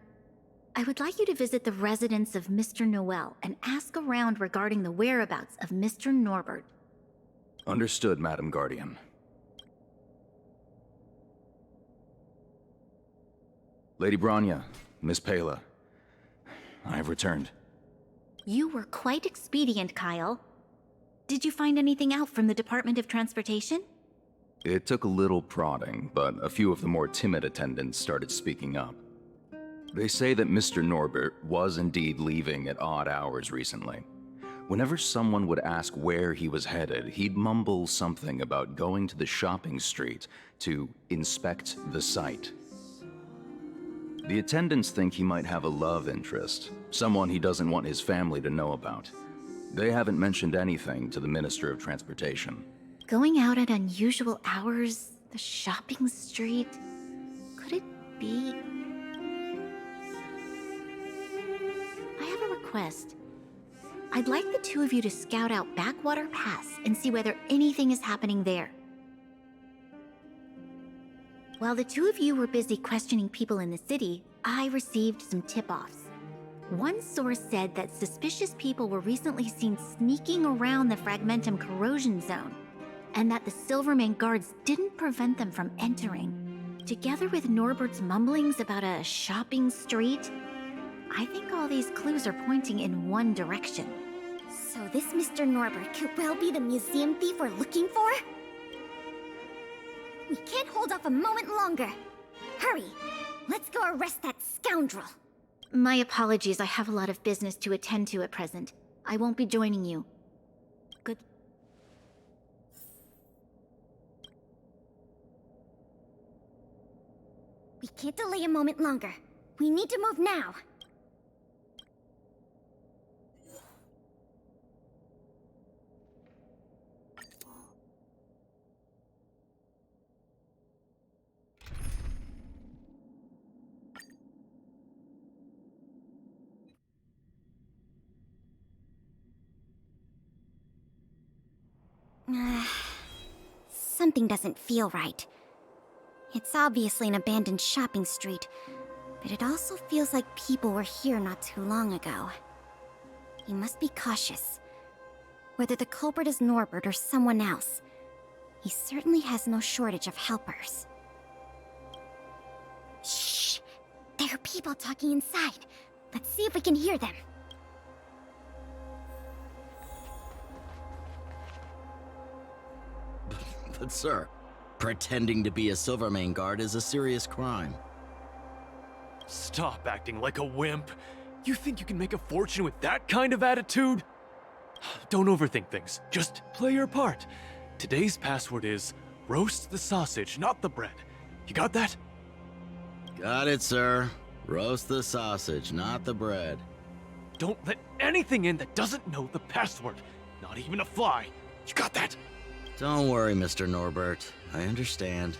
I would like you to visit the residence of Mr. Noel and ask around regarding the whereabouts of Mr. Norbert. Understood, Madam Guardian. Lady Branya, Miss Pela, I have returned. You were quite expedient, Kyle. Did you find anything out from the Department of Transportation? It took a little prodding, but a few of the more timid attendants started speaking up. They say that Mr. Norbert was indeed leaving at odd hours recently. Whenever someone would ask where he was headed, he'd mumble something about going to the shopping street to inspect the site. The attendants think he might have a love interest, someone he doesn't want his family to know about. They haven't mentioned anything to the Minister of Transportation. Going out at unusual hours, the shopping street, could it be? I have a request. I'd like the two of you to scout out Backwater Pass and see whether anything is happening there. While the two of you were busy questioning people in the city, I received some tip-offs. One source said that suspicious people were recently seen sneaking around the Fragmentum corrosion zone, and that the Silvermane guards didn't prevent them from entering. Together with Norbert's mumblings about a shopping street, I think all these clues are pointing in one direction. So this Mr. Norbert could well be the museum thief we're looking for? We can't hold off a moment longer. Hurry! Let's go arrest that scoundrel! My apologies, I have a lot of business to attend to at present. I won't be joining you. Good. We can't delay a moment longer. We need to move now. Something doesn't feel right. It's obviously an abandoned shopping street, but it also feels like people were here not too long ago. We must be cautious. Whether the culprit is Norbert or someone else, he certainly has no shortage of helpers. Shh! There are people talking inside. Let's see if we can hear them. But sir, pretending to be a Silvermane guard is a serious crime. Stop acting like a wimp. You think you can make a fortune with that kind of attitude? Don't overthink things. Just play your part. Today's password is roast the sausage, not the bread. You got that? Got it, sir. Roast the sausage, not the bread. Don't let anything in that doesn't know the password. Not even a fly. You got that? Don't worry, Mr. Norbert. I understand.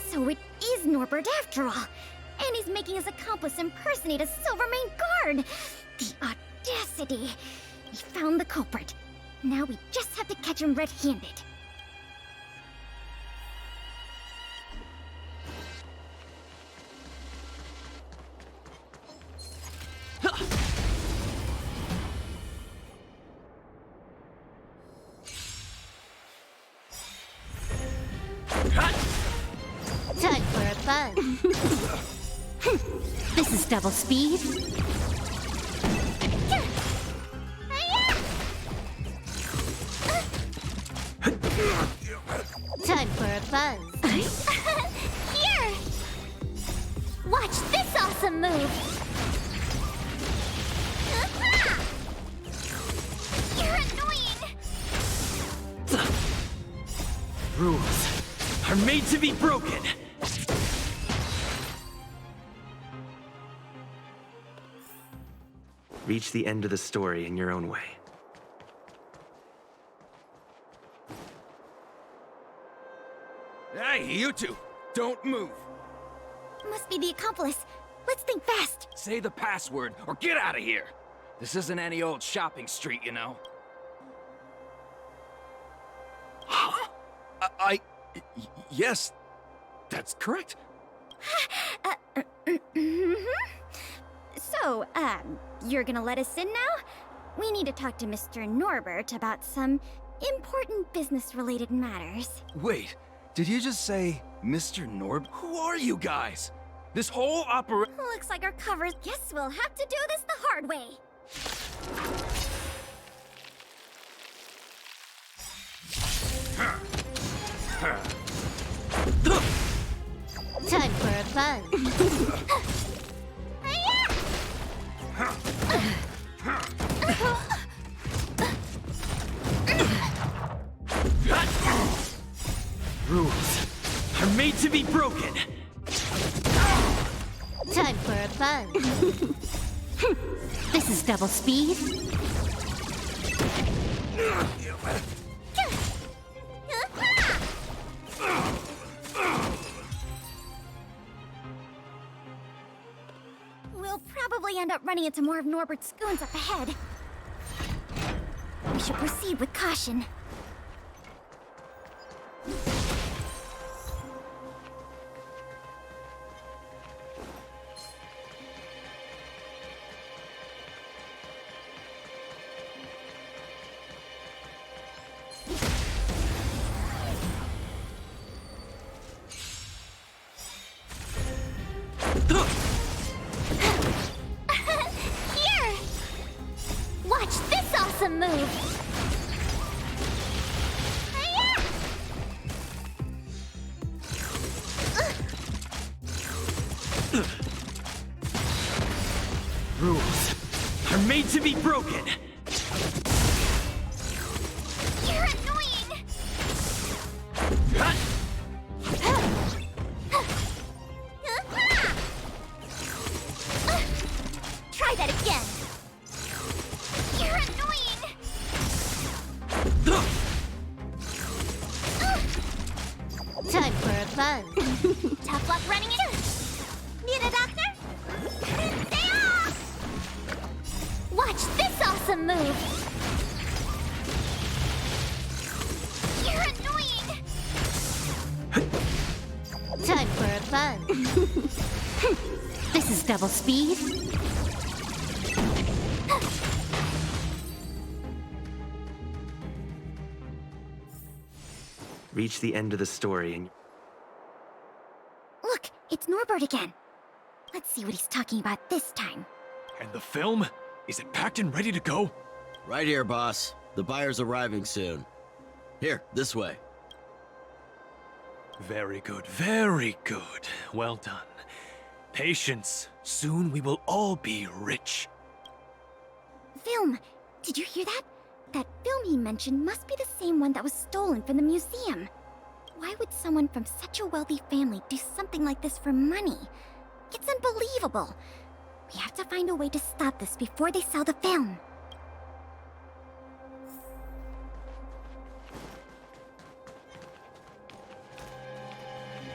So it is Norbert after all. And he's making his accomplice impersonate a Silvermane guard. The audacity. We found the culprit. Now we just have to catch him red-handed. Time for a fun. This is double speed. Time for a fun. Here! Watch this awesome move! You're annoying! Rules are made to be broken. Reach the end of the story in your own way. Hey, you two! Don't move! Must be the accomplice. Let's think fast. Say the password, or get out of here! This isn't any old shopping street, you know. Yes, that's correct. So, you're gonna let us in now? We need to talk to Mr. Norbert about some important business-related matters. Wait, did you just say Mr. Norb? Who are you guys? This whole Looks like our covers. Guess we'll have to do this the hard way. Time for a fun. Rules are made to be broken. Time for a fun. This is double speed. We'll probably end up running into more of Norbert's goons up ahead. We should proceed with caution. Here! Watch this awesome move! Rules are made to be broken. You're annoying! Try that again! You're annoying! Time for a fun. Tough luck running it. Need a doctor? Stay off! Watch this awesome move! You're annoying! Time for a fun. This is double speed. Reach the end of the story and Look, it's Norbert again. Let's see what he's talking about this time. And the film? Is it packed and ready to go? Right here, boss. The buyer's arriving soon. Here, this way. Very good, very good. Well done. Patience. Soon we will all be rich. Film! Did you hear that? That film he mentioned must be the same one that was stolen from the museum. Why would someone from such a wealthy family do something like this for money? It's unbelievable. We have to find a way to stop this before they sell the film.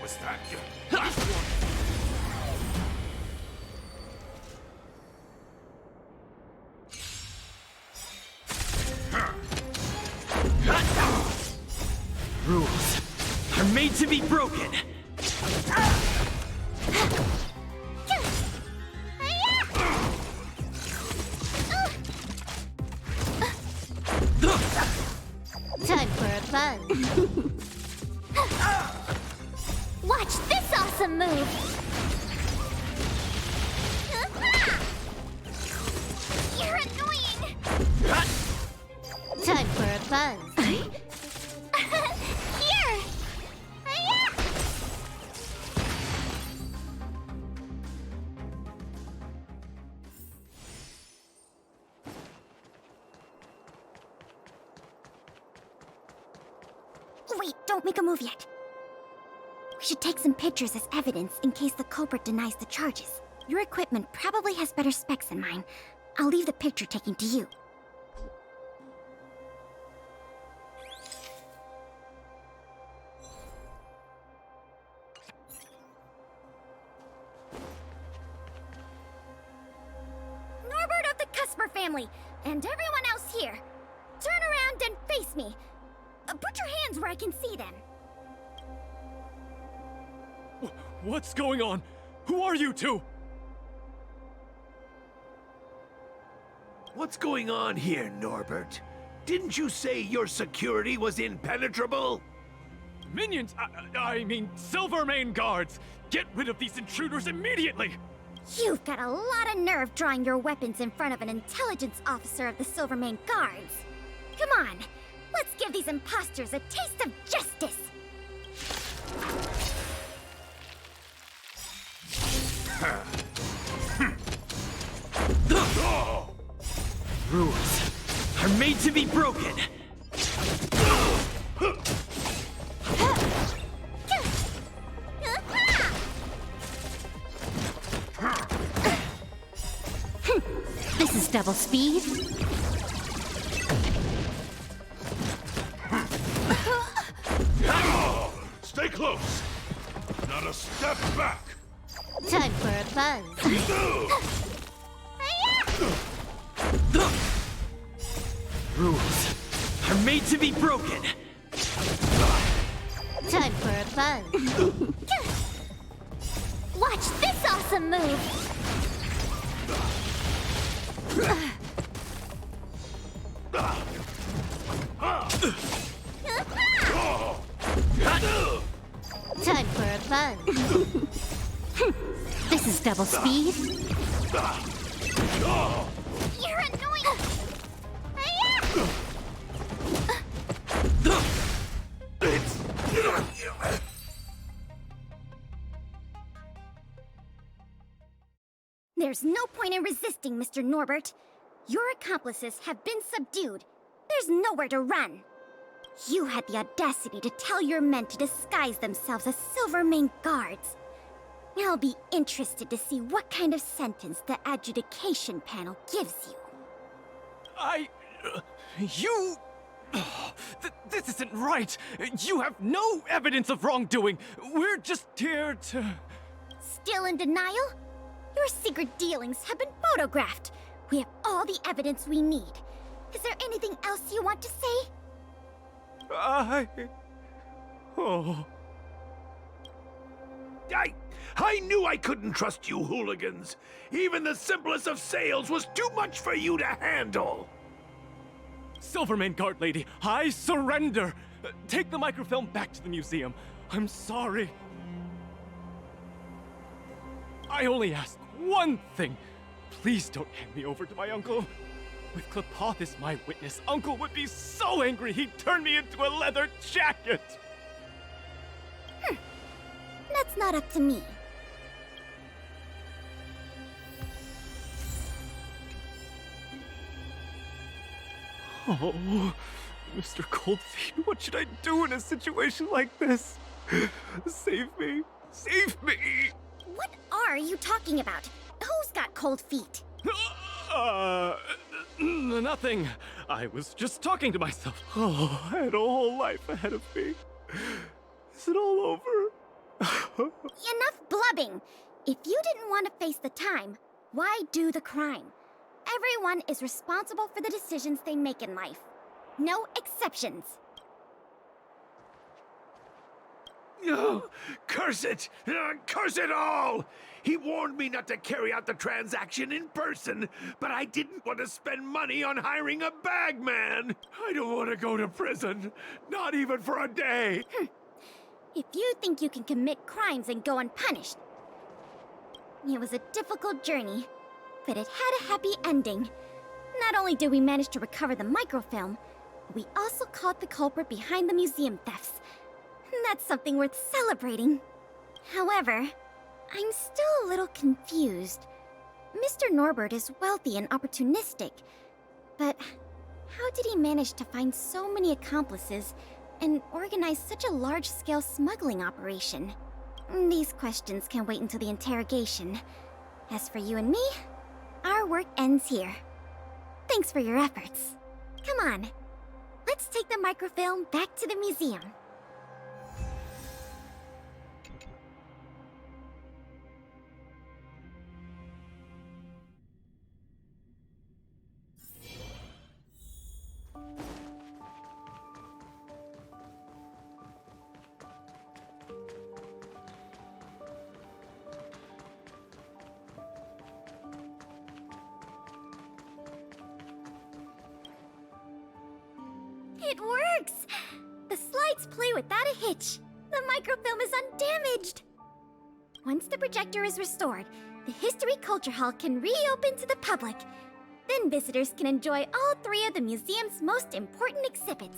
Was that you? Rules are made to be broken. Time for a fun. Watch this awesome move! You're annoying! Time for a fun. Here! Wait, don't make a move yet. We should take some pictures as evidence in case the culprit denies the charges. Your equipment probably has better specs than mine. I'll leave the picture taking to you. Norbert of the Cusper family, and everyone else here, turn around and face me. Put your hands where I can see them. What's going on? Who are you two? What's going on here, Norbert? Didn't you say your security was impenetrable? Minions! I mean, Silvermane guards! Get rid of these intruders immediately! You've got a lot of nerve drawing your weapons in front of an intelligence officer of the Silvermane Guards. Come on, let's give these imposters a taste of justice! Rules are made to be broken. This is double speed. Stay close! Not a step back! Time for a fun. Rules are made to be broken. Time for a fun. Watch this awesome move! Time for a fun. This is double speed. You're annoying! There's no point in resisting, Mr. Norbert. Your accomplices have been subdued. There's nowhere to run. You had the audacity to tell your men to disguise themselves as Silvermane guards. I'll be interested to see what kind of sentence the adjudication panel gives you. You... this isn't right! You have no evidence of wrongdoing! We're just here to... Still in denial? Your secret dealings have been photographed. We have all the evidence we need. Is there anything else you want to say? I knew I couldn't trust you hooligans. Even the simplest of sales was too much for you to handle. Silvermane Guard Lady, I surrender! Take the microfilm back to the museum. I'm sorry. I only ask one thing. Please don't hand me over to my uncle. With Klepoth as my witness, Uncle would be so angry he'd turn me into a leather jacket! That's not up to me. Oh, Mr. Coldfeet, what should I do in a situation like this? Save me. Save me! What are you talking about? Who's got cold feet? Nothing. I was just talking to myself. Oh, I had a whole life ahead of me. Is it all over? Enough blubbing! If you didn't want to face the time, why do the crime? Everyone is responsible for the decisions they make in life. No exceptions. Oh, curse it! Curse it all! He warned me not to carry out the transaction in person, but I didn't want to spend money on hiring a bagman! I don't want to go to prison, not even for a day! If you think you can commit crimes and go unpunished. It was a difficult journey, but it had a happy ending. Not only did we manage to recover the microfilm, we also caught the culprit behind the museum thefts. That's something worth celebrating. However, I'm still a little confused. Mr. Norbert is wealthy and opportunistic, but how did he manage to find so many accomplices and organize such a large-scale smuggling operation? These questions can wait until the interrogation. As for you and me, our work ends here. Thanks for your efforts. Come on, let's take the microfilm back to the museum. It works! The slides play without a hitch. The microfilm is undamaged. Once the projector is restored, the History Culture Hall can reopen to the public. Then visitors can enjoy all three of the museum's most important exhibits.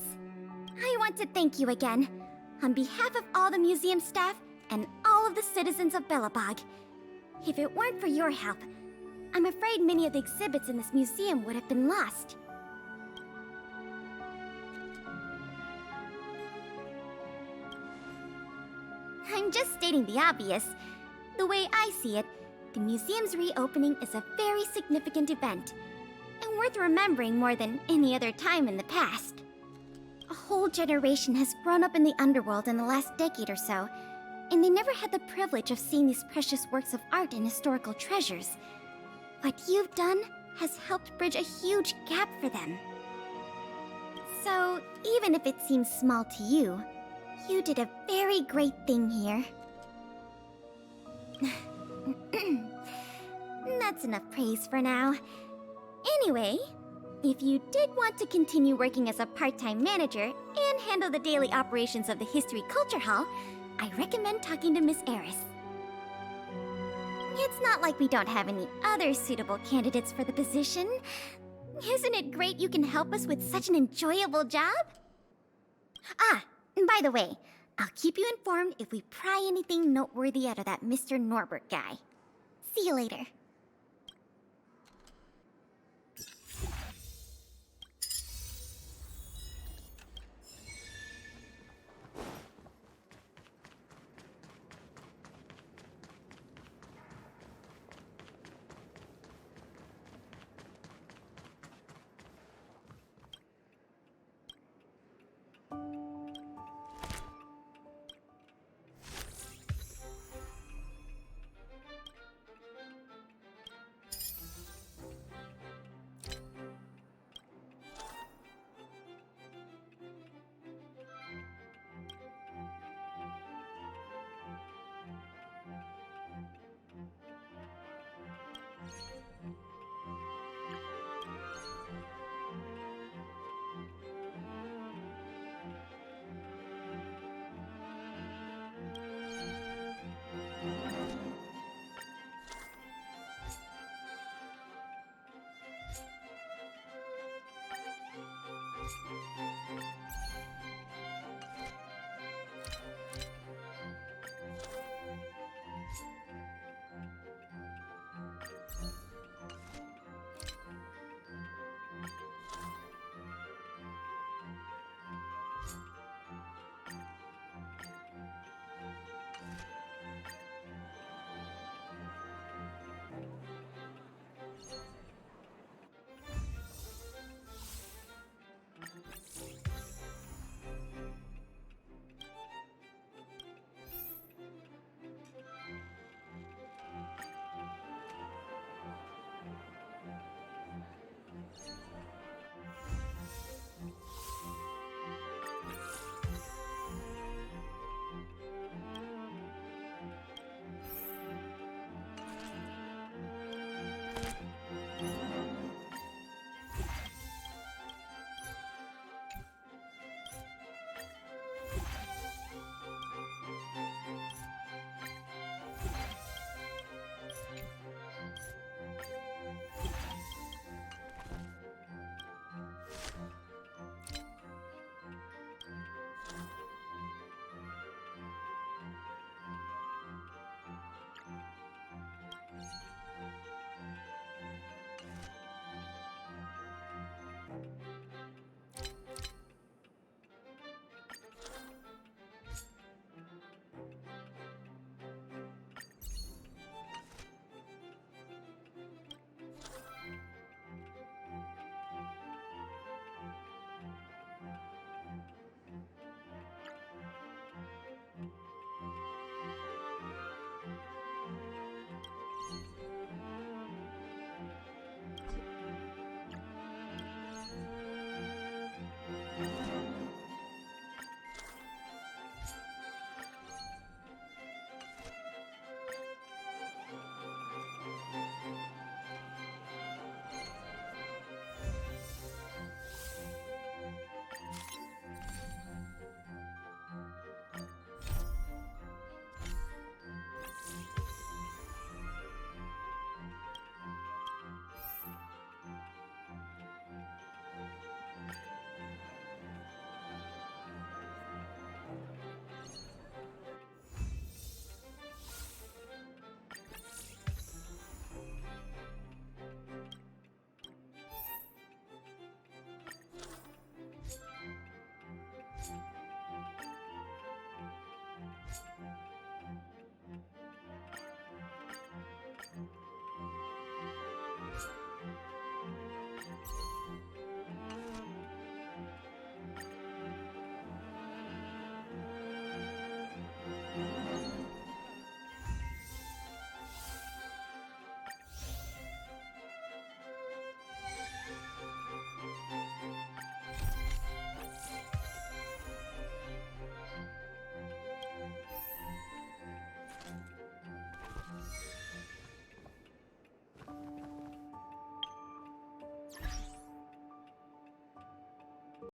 I want to thank you again, on behalf of all the museum staff and all of the citizens of Belobog. If it weren't for your help, I'm afraid many of the exhibits in this museum would have been lost. I'm just stating the obvious. The way I see it, the museum's reopening is a very significant event, and worth remembering more than any other time in the past. A whole generation has grown up in the underworld in the last decade or so, and they never had the privilege of seeing these precious works of art and historical treasures. What you've done has helped bridge a huge gap for them. So, even if it seems small to you, you did a very great thing here. That's enough praise for now. Anyway, if you did want to continue working as a part-time manager and handle the daily operations of the History Culture Hall, I recommend talking to Miss Eris. It's not like we don't have any other suitable candidates for the position. Isn't it great you can help us with such an enjoyable job? Ah, and by the way, I'll keep you informed if we pry anything noteworthy out of that Mr. Norbert guy. See you later.